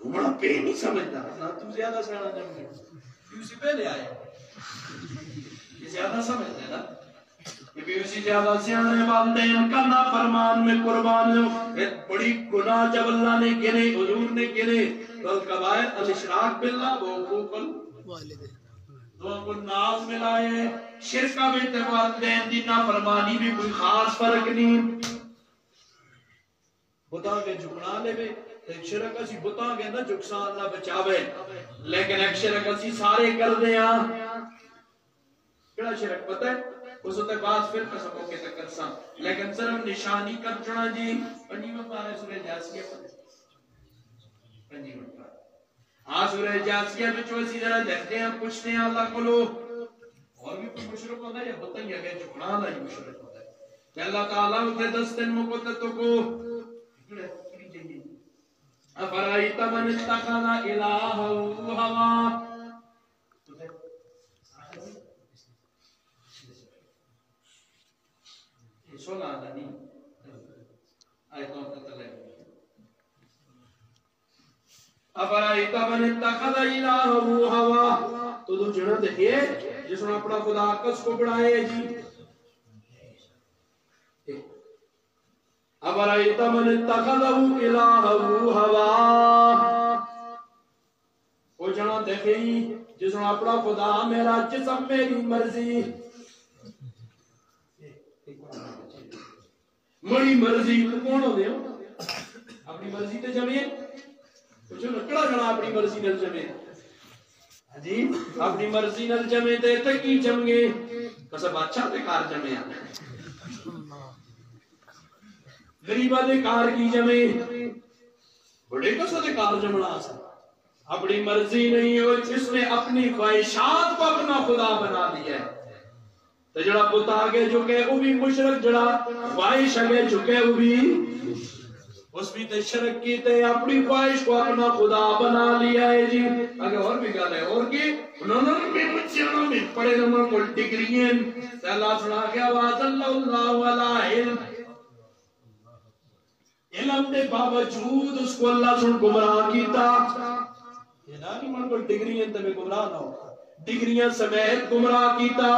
وہ بڑا پہ نہیں سمجھتا نہ تو زیادہ سیانا جم گئے کیوں سے پہلے آئے یہ زیادہ سمجھتے ہیں نا یہ بھی اسی زیادہ سیانے والدین کا نافرمان میں قربان ایک بڑی گناہ جب اللہ نے گنے حضور نے گنے فالکبائر الاشراق باللہ وحقوق الوالدین دو کو ناز ملائے شرکہ میں والدین دی نافرمانی بھی کوئی خاص فرق نہیں بتا کے جھکنا لے بے ایک شرک اسی بتا کے نہ جھکسان اللہ بچاوے لیکن ایک شرک اسی سارے کر دیا کڑا شرک پتہ ہے اس وقت بعد پھر قسموں کے تکر سا لیکن صرف نشانی کر چنا جی پنجی میں پارے سورہ جاسیہ پنجی میں پارے ہاں سورہ جاسیہ بچو اسی طرح دیکھتے ہیں پوچھتے ہیں اللہ کو لو اور بھی کوئی مشرک ہوتا ہے یا بتائیں گے جھکنا اللہ ہی مشرک ہوتا ہے کہ اللہ تعالیٰ اتنے دستن مقدتوں کو افرائیت من اتخذ الہہ ہوا سولا آدھا نہیں آیتوں تطلع افرائیت من اتخذ الہہ ہوا تو جنہ دیکھئے جس نے اپنا خدا کس کو بڑھائے جی افرائیت من اتخذ الہہ ہوا وہ جنہ دیکھئے جس نے اپنا خدا میرا جسم میری مرضی مڑی مرضی کون ہو دے ہو اپنی مرضی تے جمعے کچھ نکڑا جنا اپنی مرضی نل جمعے جی اپنی مرضی نل جمعے تے کی جمعے کسا بادشاہ تے کار جمعے غریبہ تے کار کی جمعے بڑے کسا تے کار جمعنا آسا اپنی مرضی نہیں ہو جس نے اپنی خواہشات کو اپنا خدا بنا دیا ہے تو جڑا بت آگے جھکے وہ بھی مشرک جڑا خواہش آگے جھکے وہ بھی اس بھی تے شرک کی تے اپنی خواہش کو اپنا خدا بنا لیا ہے جی آگے اور بھی گل ہے اور کی انہوں نے بچیاں میں پڑھے نمبر کو ڈگریاں تے اللہ سنا کے آواز اللہ علیہ علم علم دے باوجود اس کو اللہ سن گمراہ کیتا یہ نا کہ من کو ڈگریاں تے میں گمراہ نہ ہو ڈگریاں سمیت گمراہ کیتا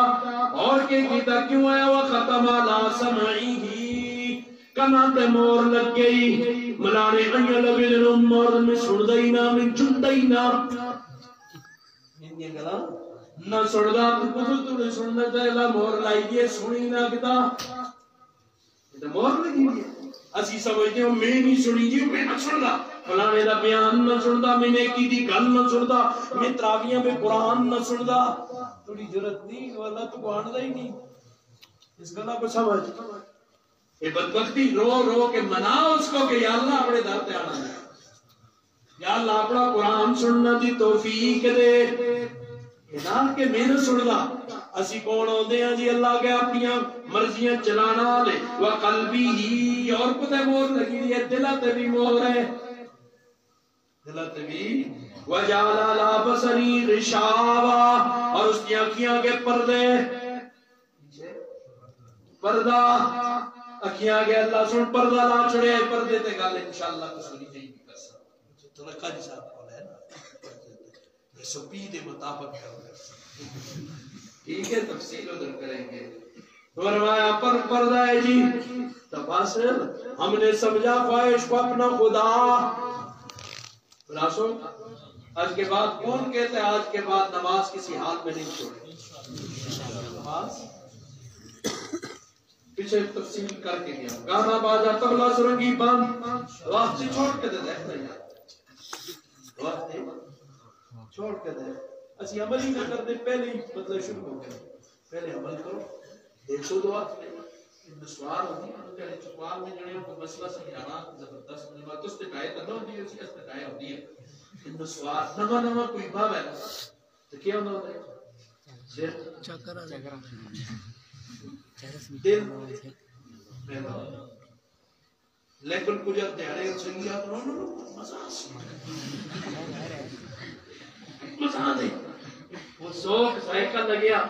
اور کہ کیتا کیوں ہے وختم علی سمعی کنا تے مور لگ گئی ملانے انیا لگے جنوں مور میں سن دینا میں جن دینا یہ گلا نہ سڑدا تو نے سننا تے مور لائی دی سنی نہ کیتا تے مور لگی دی اسی سمجھتے ہوں میں نہیں سنی جی میں نہ سندا فلانے دا بیان نہ سندا میں نیکی دی گل نہ سندا میں تراویاں میں قرآن نہ سندا تھوڑی جرت نہیں اللہ تو گواندا ہی نہیں اس گلا کو سمجھ یہ بدبختی رو رو کے منا اس کو کہ یا اللہ اپنے در تے آنا ہے یا اللہ اپنا قرآن سننا دی توفیق دے نہ کہ میں نہ سندا اسی کون ہوندے ہیں جی اللہ کے اپنیاں مرضیاں چلانا دے وقلبی ہی اور کتے مور لگی دی ہے دلت بھی مور ہے دلت بھی وجعل علی بصری غشاوہ اور اس کی آنکھیاں کے پردے پردہ آنکھیاں کے اللہ سن پردہ لا چھڑے پردے تے گل انشاءاللہ کو سنی جائیں گی کر سکتا تو رکھا جی صاحب کو ہے نا یہ سپید مطابق ہے ٹھیک ہے تفصیل ادھر کریں گے فرمایا پر پردہ ہے جی تفاصل ہم نے سمجھا خواہش کو اپنا خدا خلاصو آج کے بعد کون کہتے ہیں آج کے بعد نماز کسی حال میں نہیں چھوڑے نماز پیچھے تفصیل کر کے گیا گانا باجا تبلا سرنگی بند وقت سے چھوڑ کے دے دیکھنا وقت چھوڑ کے دے اسی عمل ہی نہ کرتے پہلے ہی مطلب شروع ہو گیا پہلے عمل کرو 100 دعا سوال ہوتی ہے سوال میں جڑے کو مسئلہ سمجھانا زبردست میں تو تے گائے کرنا ہوتی ہے اس تے گائے ہوتی ہے ان سوال نواں کوئی باب ہے تو کیا ہوتا ہے صرف چکر دل لیکن کچھ دیہڑے سنگیات مزہ دے وہ سوک ذائقہ لگیا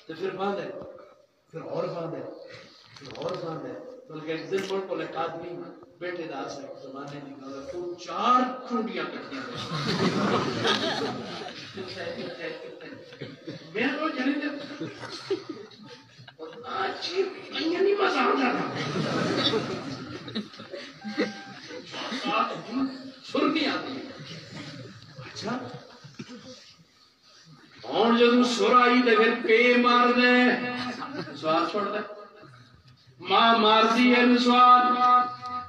تو پھر باندھ ہے پھر اور باندھ ہے پھر اور باندھ ہے بلکہ ایک دن ملک کو ایک آدمی بیٹھے دا سے زمانے کی گل ہے تو 4 چونڈیاں کٹیاں میں تو جنے دے آجی میں نہیں مزہ آ جانا سرنی آتی اچھا اور جدو سر آئی تو پھر پے مار دے سوال چھوڑ دے ماں مارتی ہے سوال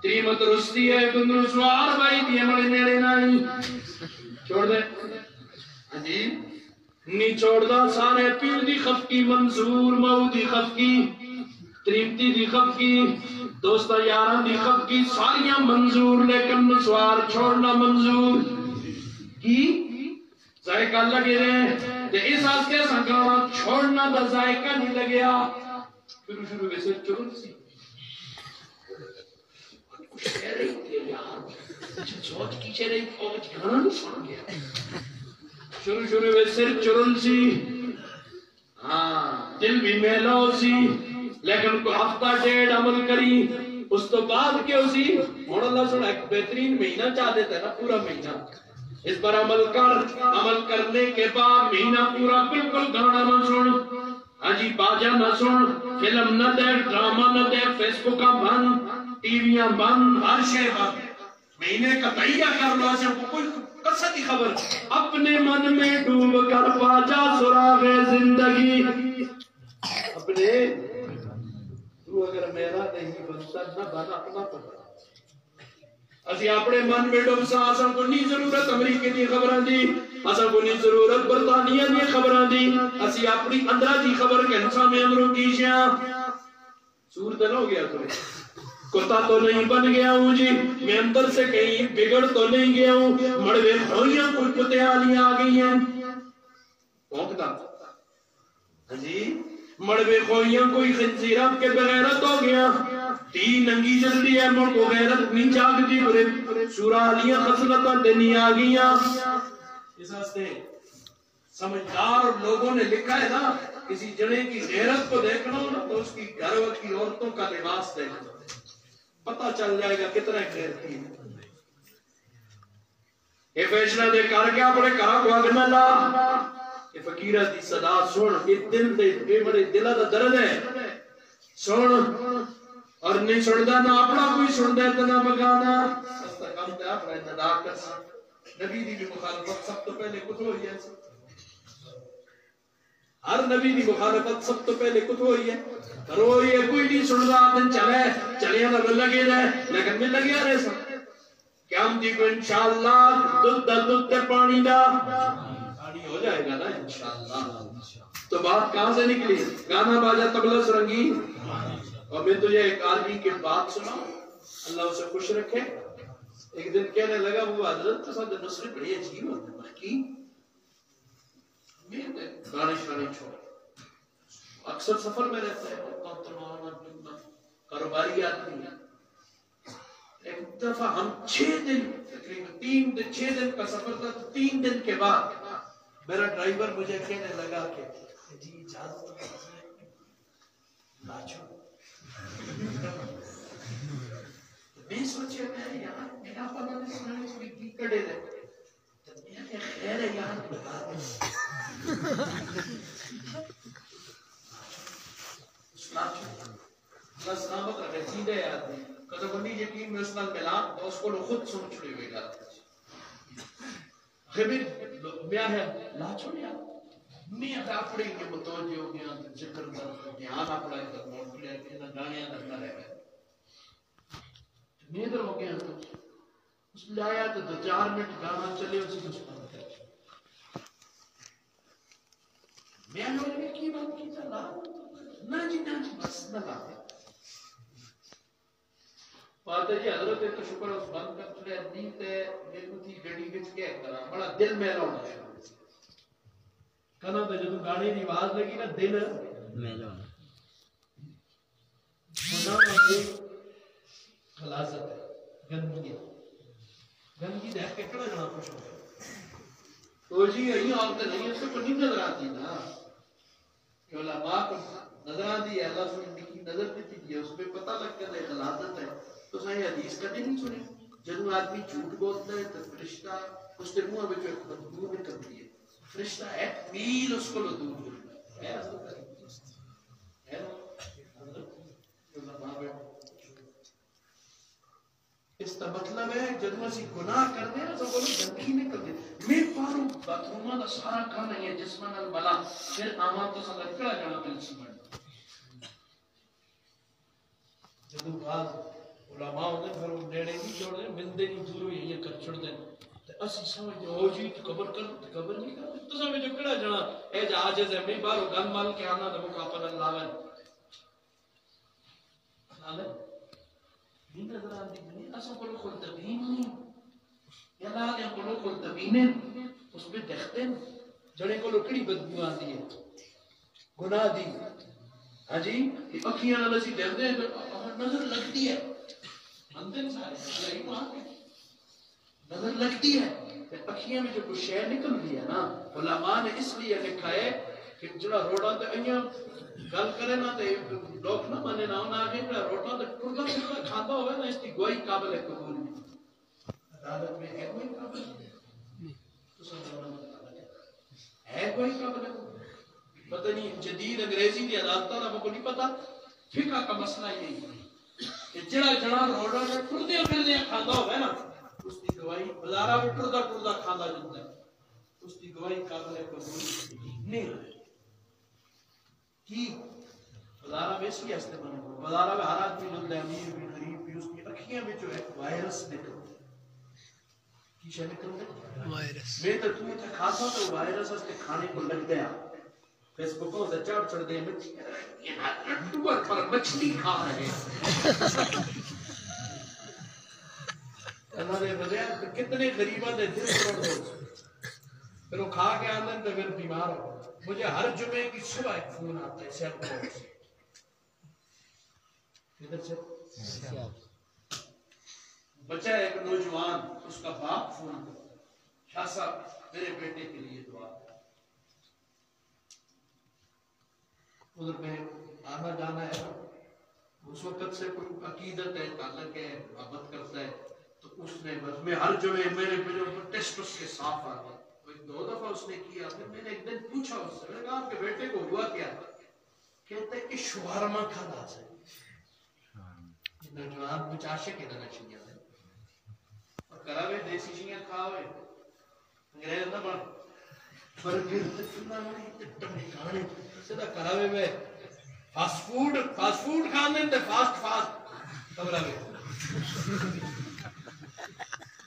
تیری مت رستی ہے بندو سوال بھائی دیے بڑے نیڑے نہیں چھوڑ دے جی نہیں چھوڑ دا سارے پیر دی خفکی منظور مئو دی خفکی تریمتی دی خفکی دوستہ یاران دی خفکی ساریاں منظور لیکن سوال چھوڑنا منظور کی ذائقہ لگے رہے تے اس آس کے سنگانا چھوڑنا دا ذائقہ نہیں لگیا شروع ویسے چرن سی کچھ کہہ رہی تھی یار سوچ کیچے رہی پہنچ گانا نہیں سن گیا شروع ویسے چرن سی ہاں دل بھی میلو سی لیکن کو ہفتہ ڈیڑھ عمل کری اس تو بعد کیوں سی موڑ اللہ سن ایک بہترین مہینہ چاہ دیتا ہے نا پورا مہینہ اس پر عمل کرنے کے بعد مہینہ پورا بالکل گانا نہ سن ہاں جی باجا نہ سن فلم نہ دے ڈرامہ نہ دے فیس بک کا بند ٹی ویاں بند ہر شے بند مہینے کا تہیہ کر لو ایسے کوئی قصد کی خبر اپنے من میں ڈوب کر پاجا سراغ زندگی اپنے تو اگر میرا نہیں بنتا نہ بنا اپنا پتا اسی اپنے من میں ڈوب سا اساں کو نہیں ضرورت امریکہ دی خبراں دی اساں کو نہیں ضرورت برطانیہ دی خبراں دی اسی اپنی اندرا دی خبر کے انسان میں اندروں کیشیاں صورت نہ ہو گیا کتا تو نہیں بن گیا ہوں جی میں اندر سے کہیں بگڑ تو نہیں گیا ہوں مڑوے کھوئیاں کچھ پتیالی آ گئی ہیں پونکتا جی مڑوے کھوئیاں کوئی خنزیرات کے بغیرت ہو گیا تین ننگی جلدی ہے مڑ کو غیرت نہیں جاگتی برے سورالیاں خصلتاں دنی آ گئیاں اس ہستے سمجھدار لوگوں نے لکھا ہے نا کسی جنے کی غیرت کو دیکھنا ہو نا تو اس کی گھر کی عورتوں کا لباس دیکھنا پتہ چل جائے گا کتنا غیرتی ہے یہ فیصلہ دے کر کے اپنے گھر کو اگ نہ لا یہ فقیرہ دی صدا سن یہ دل دے یہ بڑے دل دا درد ہے سن اور نہیں سندا نہ اپنا کوئی سندا ہے نہ بگانا سستا کم تے اپنا انتدا کر نبی دی مخالفت سب تو پہلے کچھ ہوئی ہے ہر نبی دی مخالفت سب تو پہلے کچھ ہوئی ہے روئی ہے کوئی نہیں سن رہا دن چلے نہ لگے رہے لیکن میں لگیا رہے سب قیامت کو انشاءاللہ دودھ پانی دا پانی ہو جائے گا نا انشاءاللہ تو بات کہاں سے نکلی گانا باجا طبلہ سرنگی اور میں تجھے ایک آدمی کی بات سناؤں اللہ اسے خوش رکھے ایک دن کہنے لگا وہ حضرت کے ساتھ نصرے بڑی عجیب ہوتے مخکی گانے شانے چھوڑ اکثر سفر میں رہتا ہے کاروباری آدمی ایک دفعہ ہم 6 دن تقریباً 6 دن کا سفر تھا 3 دن کے بعد میرا ڈرائیور مجھے کہنے لگا کہ جی اجازت لاچو میں سوچے میں یار میرا پتا نہیں سنانے سے بھی کڑے رہے میں کہ خیر ہے یار بتا دیں بس نامت رکھے سیدھے آدمی کدھا بندی یقین میں اس نال ملا تو اس کو خود سن چھڑے ہوئے گا خبر میں ہے لا چھوڑیا میں اپنے کے متوجہ ہو گیا ذکر در دھیان اپنا ادھر موڑ لیا کہ نہ گانے اندر نہ رہ گئے میں ادھر ہو گیا اس نے آیا تو 4 منٹ گانا چلے اسی کچھ بند کر میں نے کی بات کی تھا نہ جی بس نہ لاتے پاتے جی حضرت تو شکر اس بند کر چلے نیت ہے یہ تھی گڑی وچ کیا کرا بڑا دل میلا ہونا ہے کنا تے جدوں گاڑی دی آواز لگی نا دل میلا ہونا خلاصت ہے گندگی دیکھ کے کڑا جنا خوش ہو گیا تو جی یہی عورتیں نہیں اس کو نہیں نظر آتی نا کہ علماء کو نظر آتی ہے اللہ سبحانہ کی نظر دیتی ہے اس پہ پتہ لگتا ہے غلاظت ہے تو صحیح حدیث کبھی نہیں سنی جب آدمی جھوٹ بولتا ہے تو فرشتہ اس کے منہ میں جو بدبو نکلتی ہے فرشتہ ایک میل اس کو دور کرتا ہے اس کا مطلب ہے جب اسی گناہ کرتے ہیں تو بولو گندگی نہیں کرتے میں پاروں باتھرومہ دا سارا کام نہیں ہے جسمن الملا پھر آمان تو سنگا کڑا جانا مل سمجھ جدو بعض علماء ہوتے پھر وہ نیڑے نہیں چھوڑ دیں ملدے نہیں دورو یہ کر چھوڑ دیں تو اسی سمجھتے ہو جی تو قبر کر قبر نہیں کر تو سمجھو کڑا جانا اے جا آجز ہے میں بارو گن مال کے آنا دمو کافر اللہ ہے نہیں نظر آتی نہیں اسا کو خود تبین نہیں یا اللہ نے کو خود تبین اس پہ دیکھتے ہیں جڑے کو لکڑی بدبو آتی ہے گناہ دی ہاں جی اکھیاں نال اسی دیکھتے ہیں نظر لگتی ہے مندن سارے نظر لگتی ہے اکھیاں میں جو کچھ شے نکل دی ہے نا علماء نے اس لیے لکھا ہے کہ جڑا روڈاں تے ایاں گل کرے نا تے لوگ نہ مانے نہ ہونا آگے جڑا روڈاں تے ٹردا پھردا کھاندا ہوے نا اس کی گواہی قابل ہے قبول عدالت میں ہے کوئی قابل تو ہے کوئی قابل پتہ نہیں جدید انگریزی کی عدالتاں دا کو نہیں پتہ فقہ کا مسئلہ یہی ہے کہ جڑا جڑا روڈاں تے ٹردے پھردے کھاندا ہوے نا اس کی گواہی بازاراں میں ٹردا ٹردا کھاندا جاندا ہے اس کی گواہی قابل ہے قبول نہیں کی بازارہ میں اس لیے استعمال کرو بازارہ میں ہر آدمی جو امیر بھی غریب بھی اس کی اکھیاں میں جو ہے وائرس نکلتے کی شے نکلتے وائرس میں تو تے کھاتا تو وائرس اس کے کھانے کو لگ گیا فیس بکوں سے چڑھ دے ٹور پر مچھلی کھا رہے ہمارے بغیر کتنے غریباں دے دل توڑ دو پھر وہ کھا کے آندے تو پھر بیمار ہو مجھے ہر جمعے کی صبح ایک فون آتا ہے سیل فون سے ادھر سے بچہ ایک نوجوان اس کا باپ فون کرتا ہے شاہ صاحب میرے بیٹے کے لیے دعا ادھر میں آنا جانا ہے اس وقت سے کوئی عقیدت ہے تعلق ہے محبت کرتا ہے تو اس نے بس میں ہر جمعے میرے ٹیسٹ اس کے صاف آ گیا دو دفعہ اس نے کیا پھر میں نے ایک دن پوچھا اس سے میں نے کہا آپ کے بیٹے کو ہوا کیا کہتے ہیں کہ شوہرما کھانا سے نوجوان کچھ عاشق ہے نہ چیزیں اور کراوے دیسی چیزیں کھاوے انگریز نہ بن برگر تکنا نہیں ٹمے کھانے سیدھا کراوے میں فاسٹ فوڈ کھانے تے فاسٹ کراوے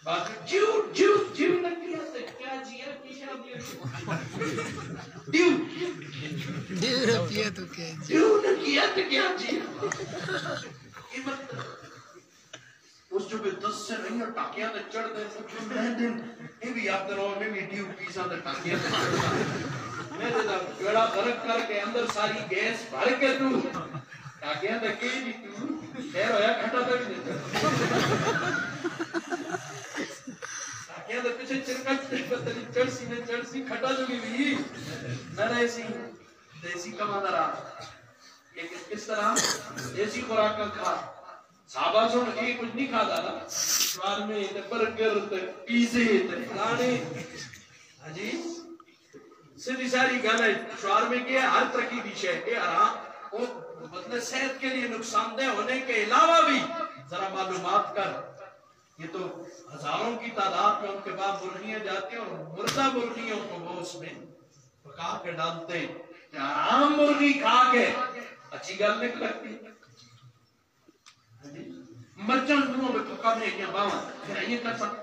باقی جیو لگی ہے کیا جیا کی شرم دیو رکھیا تو کیا دیو رکھیا تو کیا جیا قیمت اس جو بھی 10 سے نہیں اور ٹاکیاں تے چڑھ دے مجھے میں دن یہ بھی آپ دے رہو میں بھی ڈیو پیسا تے ٹاکیاں تے چڑھ میں دے دا گڑا فرق کر کے اندر ساری گیس بھر کے تو ٹاکیاں تے کی بھی تو خیر ہویا کھٹا تے بھی نہیں ٹاکیاں تے پیچھے چرکٹ تے چڑسی کھٹا جو بھی نہ رہی دیسی کمانا رہا یہ کس طرح دیسی خوراک کا کھا صحابہ سن یہ کچھ نہیں کھاتا نا شوار میں برگر پیزے فلانے ہاں جی سیدھی ساری گل ہے شوار میں کیا ہر طرح کی ڈش ہے کہ آرام وہ مطلب صحت کے لیے نقصان دہ ہونے کے علاوہ بھی ذرا معلومات کر یہ تو ہزاروں کی تعداد میں ان کے بعد مرغیاں جاتی ہیں اور مردہ مرغیوں کو وہ اس میں پکا کے ڈالتے ہیں آرام مرغی کھا کے اچھی گل نہیں لگتی مرچن منہ میں پکانے کیا باواں پھر یہ کر سکتا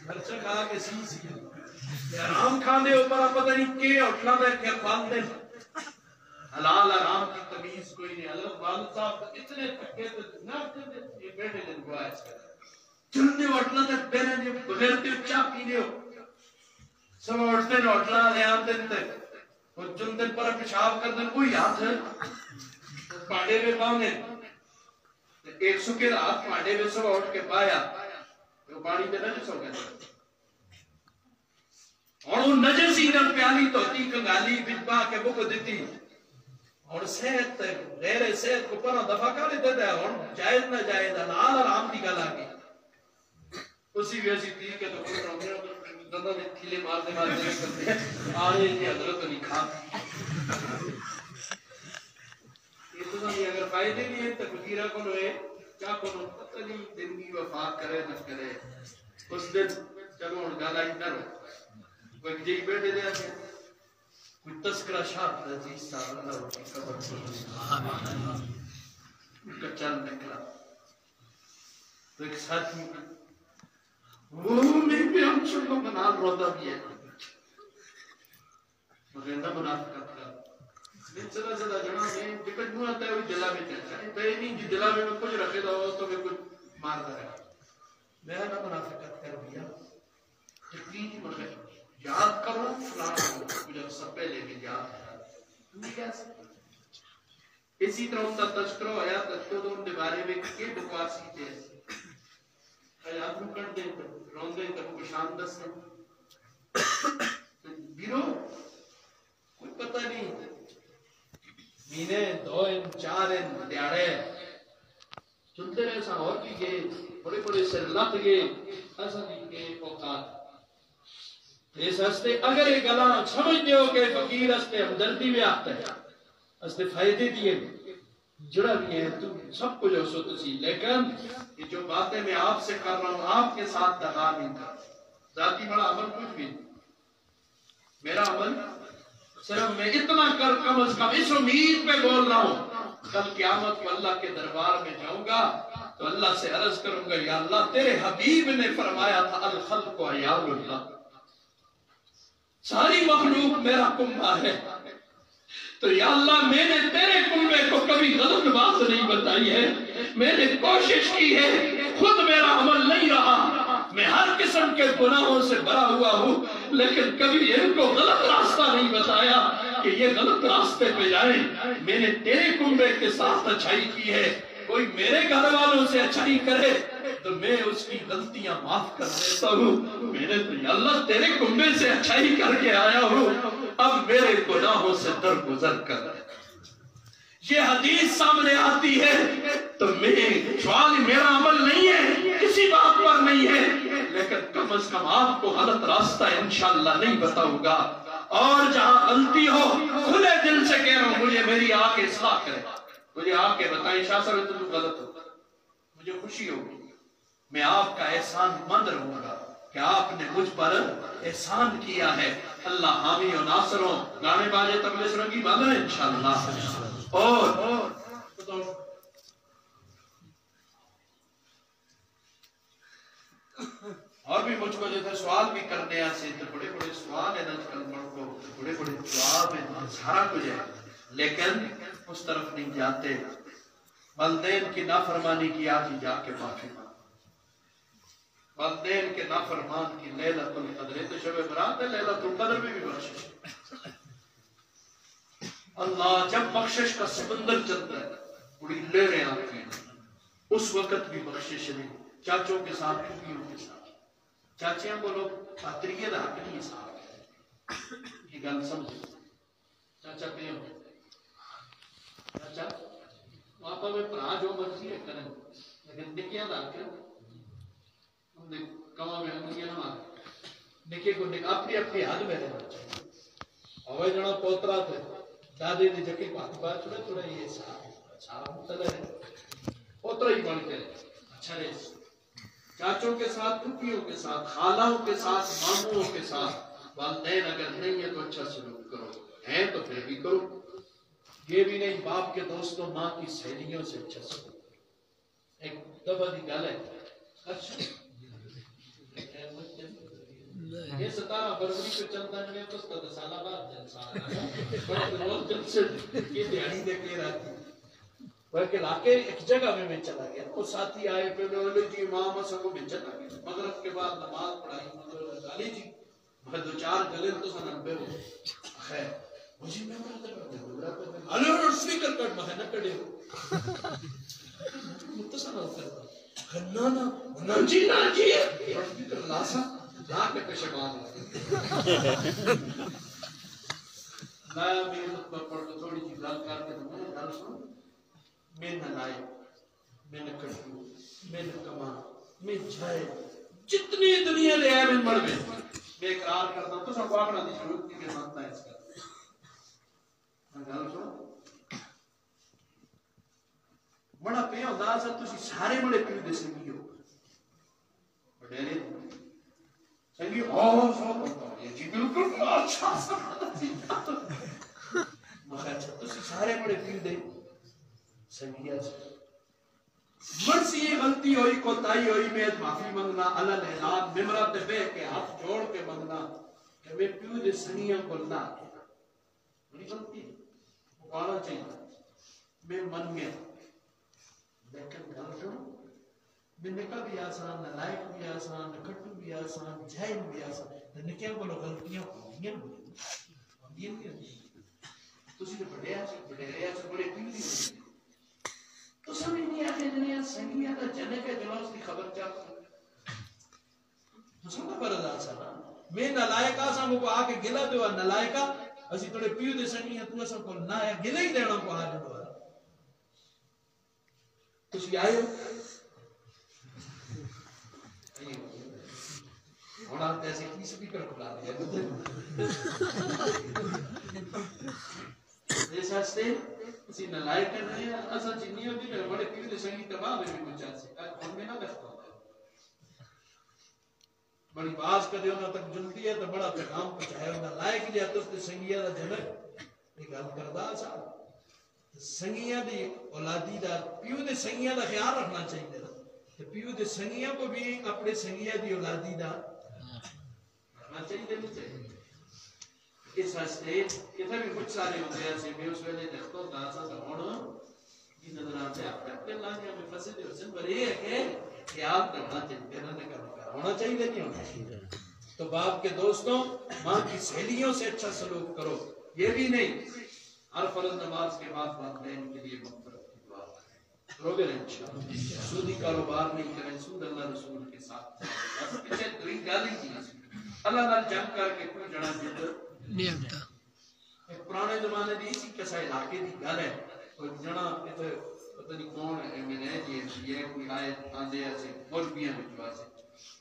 مرچن کھا کے سی حرام کھانے اوپر پتہ نہیں کہ اٹھنا دے کے کھاندے حلال حرام کی تمیز کوئی نہیں. حضرت والد صاحب اتنے تھکے تو نہ یہ بیٹھے دن ہوا ہے چلنے اٹھنا دے بیرے نے بغیر تے چاہ پینے ہو سب اٹھتے نے اٹھنا لے آتے تے وہ چلتے پر پیشاب کر دیں کوئی ہاتھ ہے پاڑے میں پاؤنے ایک سکے ہاتھ پاڑے میں سب اٹھ کے پایا وہ پانی پہ نجس ہو گیا اور وہ نجسی نہ پیالی تو تی کنگالی بجبا کے بک دیتی اور صحت غیر صحت کو پرہ دفع کر دیتے تھے اور جائز نہ جائز حلال حرام دی گل آگئی اسی ویسی تھی کہ تو کوئی رہنے دندہ میں تھیلے مارتے کرتے آنے جی حضرت نہیں کھا یہ تو نہیں اگر فائدے نہیں ہے تو فقیرہ کو لوئے کیا کو پتہ نہیں دن کی وفات کرے نہ کرے اس دن چلو ان گالا ہی نہ رو کوئی جی بیٹھے دے آتے کوئی تذکرہ شاہ عزیز صاحب اللہ کی قبر کا چل نکلا تو ایک ساتھی وہ میں بھی ہم سب کو بنا رودا بھی ہے مغیندہ منافقت کا من صدا صدا جنا میں دکت نو آتا ہے وہ دلا میں چاہتا ہے تو نہیں جی دلا میں کچھ رکھے دا ہو تو میں کچھ مارتا ہے میں نہ منافقت کر دیا تقلید مغیر یاد کرو فلانا مجھے سب پہلے بھی یاد ہے تمہیں کیسے اسی طرح ان کا تذکرہ آیا تذکرہ تو ان کے بارے میں کہ بکواسی تھے حیات میں کٹ دیں رون دیں تو کو شان دس ہیں بیرو کوئی پتہ نہیں مہینے دو ان چار ان دیاڑے چلتے رہے ساں اور بھی گئے بڑے بڑے سے لت گئے ایسا نہیں کہ اوقات اس ہستے اگر ایک گلاں سمجھتے ہو کہ فقیر ہستے ہمدردی میں آتا ہے ہستے فائدے دیے جڑا بھی ہے تو سب کچھ ہو سو تسی لیکن یہ جو باتیں میں آپ سے کر رہا ہوں آپ کے ساتھ دغا نہیں تھا ذاتی بڑا عمل کچھ بھی میرا عمل صرف میں اتنا کر کم از کم اس امید پہ بول رہا ہوں کل قیامت کو اللہ کے دربار میں جاؤں گا تو اللہ سے عرض کروں گا یا اللہ تیرے حبیب نے فرمایا تھا الخلق عیال اللہ ساری مخلوق میرا کنبہ ہے تو یا اللہ میں نے تیرے کنبے کو کبھی غلط بات نہیں بتائی ہے میں نے کوشش کی ہے خود میرا عمل نہیں رہا میں ہر قسم کے گناہوں سے بھرا ہوا ہوں لیکن کبھی ان کو غلط راستہ نہیں بتایا کہ یہ غلط راستے پہ جائیں میں نے تیرے کنبے کے ساتھ اچھائی کی ہے کوئی میرے گھر والوں سے اچھائی کرے تو میں اس کی غلطیاں معاف کر دیتا ہوں میں نے تو یا اللہ تیرے کنبے سے اچھائی کر کے آیا ہوں اب میرے گناہوں سے درگزر کر یہ حدیث سامنے آتی ہے تو سوال میرا عمل نہیں ہے کسی بات پر نہیں ہے لیکن کم از کم آپ کو غلط راستہ انشاءاللہ نہیں بتاؤں گا اور جہاں غلطی ہو کھلے دل سے کہہ رہا ہوں مجھے میری آ کے اصلاح کرے مجھے آ کے بتائیں شاہ صاحب تو غلط ہو مجھے خوشی ہوگی میں آپ کا احسان مند رہوں گا کہ آپ نے مجھ پر احسان کیا ہے اللہ حامی و ناصر ہو گانے باجے تبلے سرنگی باندھیں انشاءاللہ اور بھی مجھ کو جو تھے سوال بھی کرنے آسے تو بڑے بڑے سوال ہیں نجھ کل مڑ کو بڑے بڑے جواب ہیں سارا کچھ ہے لیکن اس طرف نہیں جاتے والدین کی نافرمانی کی آج ہی جا کے معافی مانگ والدین کے نافرمان کی لیلۃ القدر تو شب برات ہے لیلۃ القدر میں بھی بخشش اللہ جب بخشش کا سمندر چلتا ہے بڑی لہریں آتی ہیں اس وقت بھی بخشش نہیں چاچوں کے ساتھ پھوپھیوں کے ساتھ چاچیاں کو لوگ خاطریہ دا حق نہیں صاحب یہ گل سمجھے چاچا پہ ہو چاچا آپا میں پرا جو مرضی ہے کریں لیکن نکیاں دا حق ہم نے کما میں ہم نکیاں نہ نکے کو اپنی اپنی حد میں رہنا چاہیے اور جنا پوترا تھے دادے دی جکی بات بات چھوڑے تھوڑا یہ صاحب تلے پوترا ہی بن کے اچھا رہے چاچوں کے ساتھ پھوپھیوں کے ساتھ خالوں کے ساتھ ماموں کے ساتھ والدین اگر نہیں ہے تو اچھا سلوک کرو ہیں تو پھر بھی کرو یہ بھی نہیں باپ کے دوستوں ماں کی سہیلیوں سے اچھا سلوک ایک دفعہ دی گل ہے اچھا یہ 17 فروری کو چلتا ہے تو 17 سالہ بعد جلسہ آ رہا ہے بڑے روز جلسے کی دیہڑی دے کے رہتی بلکہ علاقے ایک جگہ میں چلا گیا وہ ساتھی آئے پہ بولے جی امام اصل کو میں چلا گیا مغرب کے بعد نماز پڑھائی مغرب علی جی میں دو چار گلے تو سنبے ہو خیر مجھے میں مرتبہ اللہ سپیکر کٹ میں نہ کڑے ہو متصل کرتا نا جی سپیکر لاسا لا کے پشمان میں میرے خطبہ پڑھ کے تھوڑی سی گل کر کے میں گل سن میں نہ لائے میں نہ کٹو میں نہ کما میں جائے جتنی دنیا لے آئے میں مڑ میں اقرار کرتا ہوں تو سب واقعہ دی ضرورت نہیں کہ مانتا ہے اس کا میں گل سن بڑا پہ ہوتا سر تسی سارے بڑے پیو دے سنگی ہو بڑے سنگی یہ جی بالکل اچھا سب تسی سارے بڑے پیو دے سنگیا مرسی یہ غلطی ہوئی کوتاہی ہوئی میں معافی منگنا اللہ اعلان ممبرات دے بے کے ہاتھ جوڑ کے منگنا کہ میں پیو دے سنگیاں کو نہ بڑی غلطی پانا چاہیے میں من گیا لیکن گل سنو میں نکا بھی آسان نلائق بھی آسان کٹو بھی آسان جائن بھی آسان نکیاں کو غلطیاں ہوندیاں نہیں تسی نے بڑے ایسے بڑے پیو دی ہوئی تو سمجھ نہیں آتے دنیا سنگیاں دا جنک ہے جلوس کی خبر چاہتا تو سمجھا بردار سانا میں نلائقہ سا مجھے آکے گلہ دو نلائقہ اسی توڑے پیو دے سنگیاں تو ایسا کو نہ ہے گلہ ہی دینا کو آج دو تسی آئے ہو ہونا تیسے کی سپیکر کھلا دیا جیسا ہستے اسی نلائے کر رہے ہیں ایسا جنی ہوتی ہے بڑے پیو دے سنگی تباہ میں بھی کچھ آتے ہیں کون میں نہ دیکھتا ہوتا ہے بڑی باز کر دے ہونا تک جلتی ہے تو بڑا پیغام پچھائے ہونا لائے کی جاتے اس دے سنگیہ دا جنک ایک حل کردہ سا سنگیہ دی اولادی دا پیو دے سنگیہ دا خیال رکھنا چاہیے تو پیو دے سنگیہ کو بھی اپنے سنگیہ دی اولادی دا رکھنا چاہیے نہیں چاہیے اس ہستے کتنے بھی کچھ سارے ہوتے ہیں ایسے میں اس ویلے دیکھتا ہوں داسا سا ہونا یہ نظر آتے ہیں اپنے لانگیا میں فسے دے حسن پر یہ ہے کہ خیال کرنا چاہیے ہونا چاہیے نہیں ہونا چاہیے تو باپ کے دوستوں ماں کی سہیلیوں سے اچھا سلوک کرو یہ بھی نہیں ہر فرض نماز کے بعد والدین کے لیے مغفرت کی دعا کریں روگے رہے انشاءاللہ سودی کاروبار نہیں کریں سود اللہ رسول کے ساتھ بس پیچھے دوئی گالی کی اللہ نال جنگ کر کے کوئی جڑا جدر نہیں ہوتا ایک پرانے زمانے دی اسی کسا علاقے دی گل ہے کوئی جڑا پتہ نہیں کون ہے میں نے یہ کوئی آیت آندے ایسے مولویاں میں جو آسے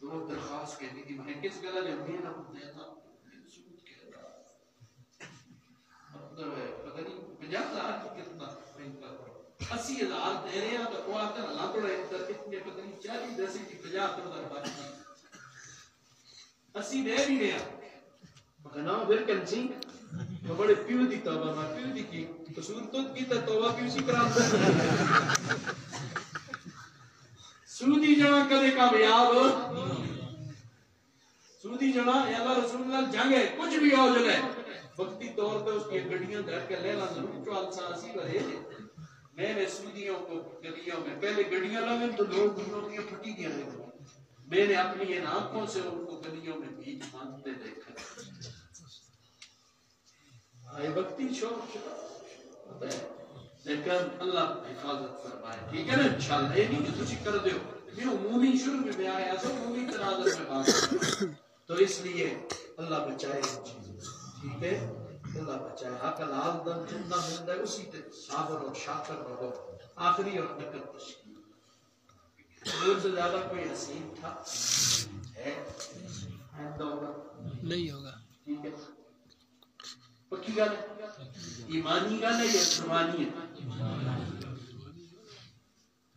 وہ درخواست کہتی تھی میں کس گلہ نے ہمیں نہ دیتا سود کہتا مطلب ہے پتہ نہیں 50,000 کی کتنا پینکا 80,000 دے رہے ہیں تو وہ آتا ہے اللہ توڑا اتنے پتہ نہیں 40 دسی کی 50,000 باقی 80 دے بھی رہے مکناو پھر کنسی وہ بڑے پیو دی توبہ میں پیو دی کی قصور تو کی توبہ پیو سی کرام سودی جنا کدے کامیاب سودی جنا یا اللہ رسول اللہ جنگ ہے کچھ بھی ہو جائے وقتی طور پہ اس کی گڑیاں دھر کے لینا ضرور چوال ساسی بھرے میں نے سودیوں کو گڑیوں میں پہلے گڑیاں لگیں تو لوگ گڑیوں کی پھٹی دیا رہے میں نے اپنی ان آنکھوں سے ان کو گلیوں میں بیچ مانتے دیکھا آئے وقتی شوق لیکن اللہ حفاظت فرمائے ٹھیک ہے نا انشاءاللہ یہ نہیں کہ تجھے کر دیو یہ عمومی شروع میں بیان ہے ایسا عمومی تناظر میں بات تو اس لیے اللہ بچائے ٹھیک ہے اللہ بچائے حق الحال دن جنہ ملتا ہے اسی تے صابر اور شاکر رہو آخری اور نکت تشکیل حضور سے زیادہ کوئی حسین تھا ہے نہیں ہوگا ٹھیک ہے پکی گل ایمانی گل ہے یا زبانی ہے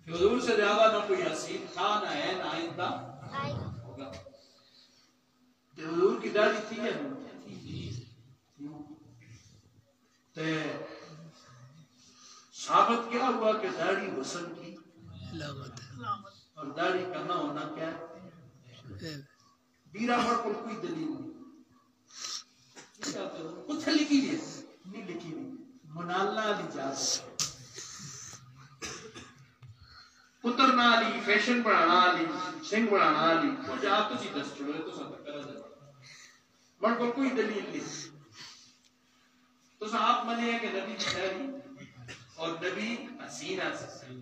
حضور سے زیادہ نہ کوئی حسین تھا نہ ہے نہ آئندہ ہوگا حضور کی داڑھی تھی یا ثابت کیا ہوا کہ داڑھی حسن کی علامت ہے اور داڑھی کا نہ ہونا کیا ہے بیرا پر کوئی دلیل نہیں کچھ لکھی ہے نہیں لکھی نہیں منالا دی اجازت پتر نالی فیشن پڑھانا لی سنگ پڑھانا لی کچھ آپ تو چیز دس چھوڑے تو سب کرا دے بڑھ کو کوئی دلیل نہیں تو آپ منے ہیں کہ نبی کی داڑھی اور نبی حسینہ سے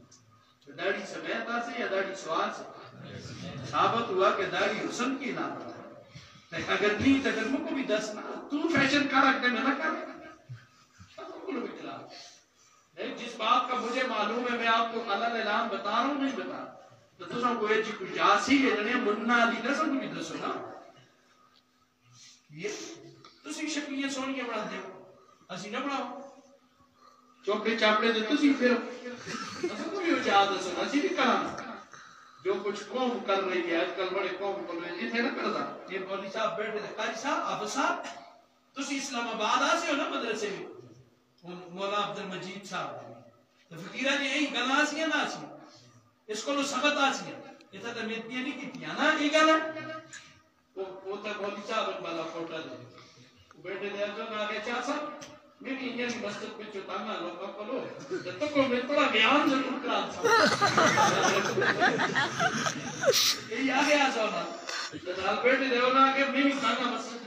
داڑھی سمیتا سے یا داڑھی سوال سے ثابت ہوا کہ داڑھی حسن کی نام ہے اگر نہیں تو اگر مجھ کو بھی دس نہ تو فیشن کا رکھ دے میں نہ کر جس بات کا مجھے معلوم ہے میں آپ کو علل اعلان بتا رہا ہوں نہیں بتا تو دوسرا کوئی جی کوئی جاسی ہے جنہیں مننا علی دسا کو بھی دسو نا یہ تسی شکلیاں سونیاں بڑھا دے اسی نہ بڑھاؤ چوکے چاپڑے دے تسی پھر اسی کو بھی اچھا دسو اسی بھی کہاں جو کچھ قوم کر رہی ہے آج کل بڑے قوم کر رہی ہے یہ تھے نہ کرتا یہ مولی صاحب بیٹھے تھے قاری صاحب آپ صاحب تسی اسلام آباد آسے ہو نا مدرسے میں مولا عبد المجید صاحب تو فقیرہ جی یہی گل آسی ہے نا آسی اس کو لو سبت آسی ہے یہ تھا میتنیاں نہیں کی تھیا نا یہ گل ہے وہ تک مولی صاحب ایک بالا فوٹا دے بیٹھے دے جو آگے چاہ صاحب میں بھی انہیں کی مسجد پہ چوتانا لوگوں کو لو جب تک کو میں تھوڑا بیان ضرور کران تھا یہی آگے آ جاؤ نا جب بیٹھے دے ہونا آگے میں بھی تانا مسجد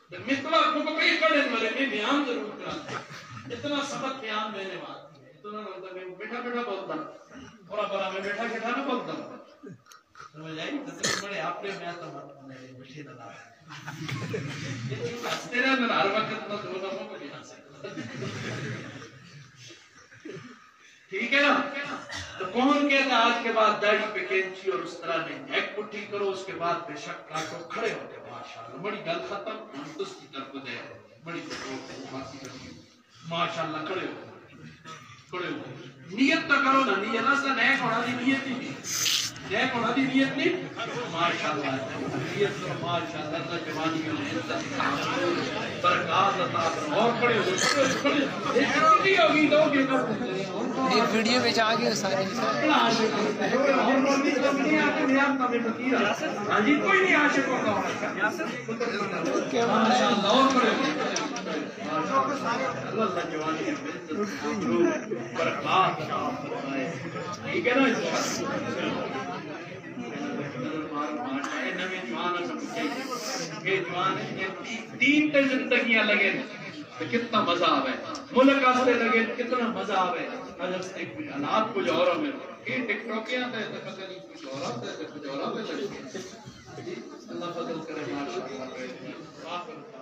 پہ میں تھوڑا کو کئی کڑے والے میں بیان ضرور کران تھا اتنا سبق بیان میں نے بات اتنا لگتا میں بیٹھا بیٹھا بولتا اور بڑا میں بیٹھا بیٹھا نہ بولتا سمجھ آئی تو بڑے آپ نے میں آتا میں بیٹھے نہ تیرے اندر ہر وقت نہ دو نہ کو نہیں آ سکتا ٹھیک ہے نا تو کون کہتا آج کے بعد داڑھی پہ کینچی اور اس طرح نہیں ایک پٹھی کرو اس کے بعد بے شک کاٹو کھڑے ہوتے ماشاءاللہ بڑی گل ختم ہم اس کی طرف دے بڑی ماشاءاللہ کھڑے ہو نیت تو کرو نا نیت اصلا نیک ہونا دی نیت نہیں نیک ہونا دی نیت نہیں ماشاءاللہ نیت تو ماشاءاللہ اللہ جوانی میں برکات عطا کرو اور کھڑے ہو کتنی ہوگی دو کے ایک ویڈیو میں جا گئے سارے ہاں جی کوئی نہیں عاشق ہوگا ماشاءاللہ اور کھڑے اللہ جوانی میں برکات ٹھیک ہے نا تین تے زندگیاں لگے کتنا مزہ آوے ملک آستے لگے کتنا مزہ آوے حالات کچھ اور میں یہ ٹک ٹوکیاں تے پتہ نہیں کچھ اور تے کچھ اور تے اللہ فضل کرے ماشاءاللہ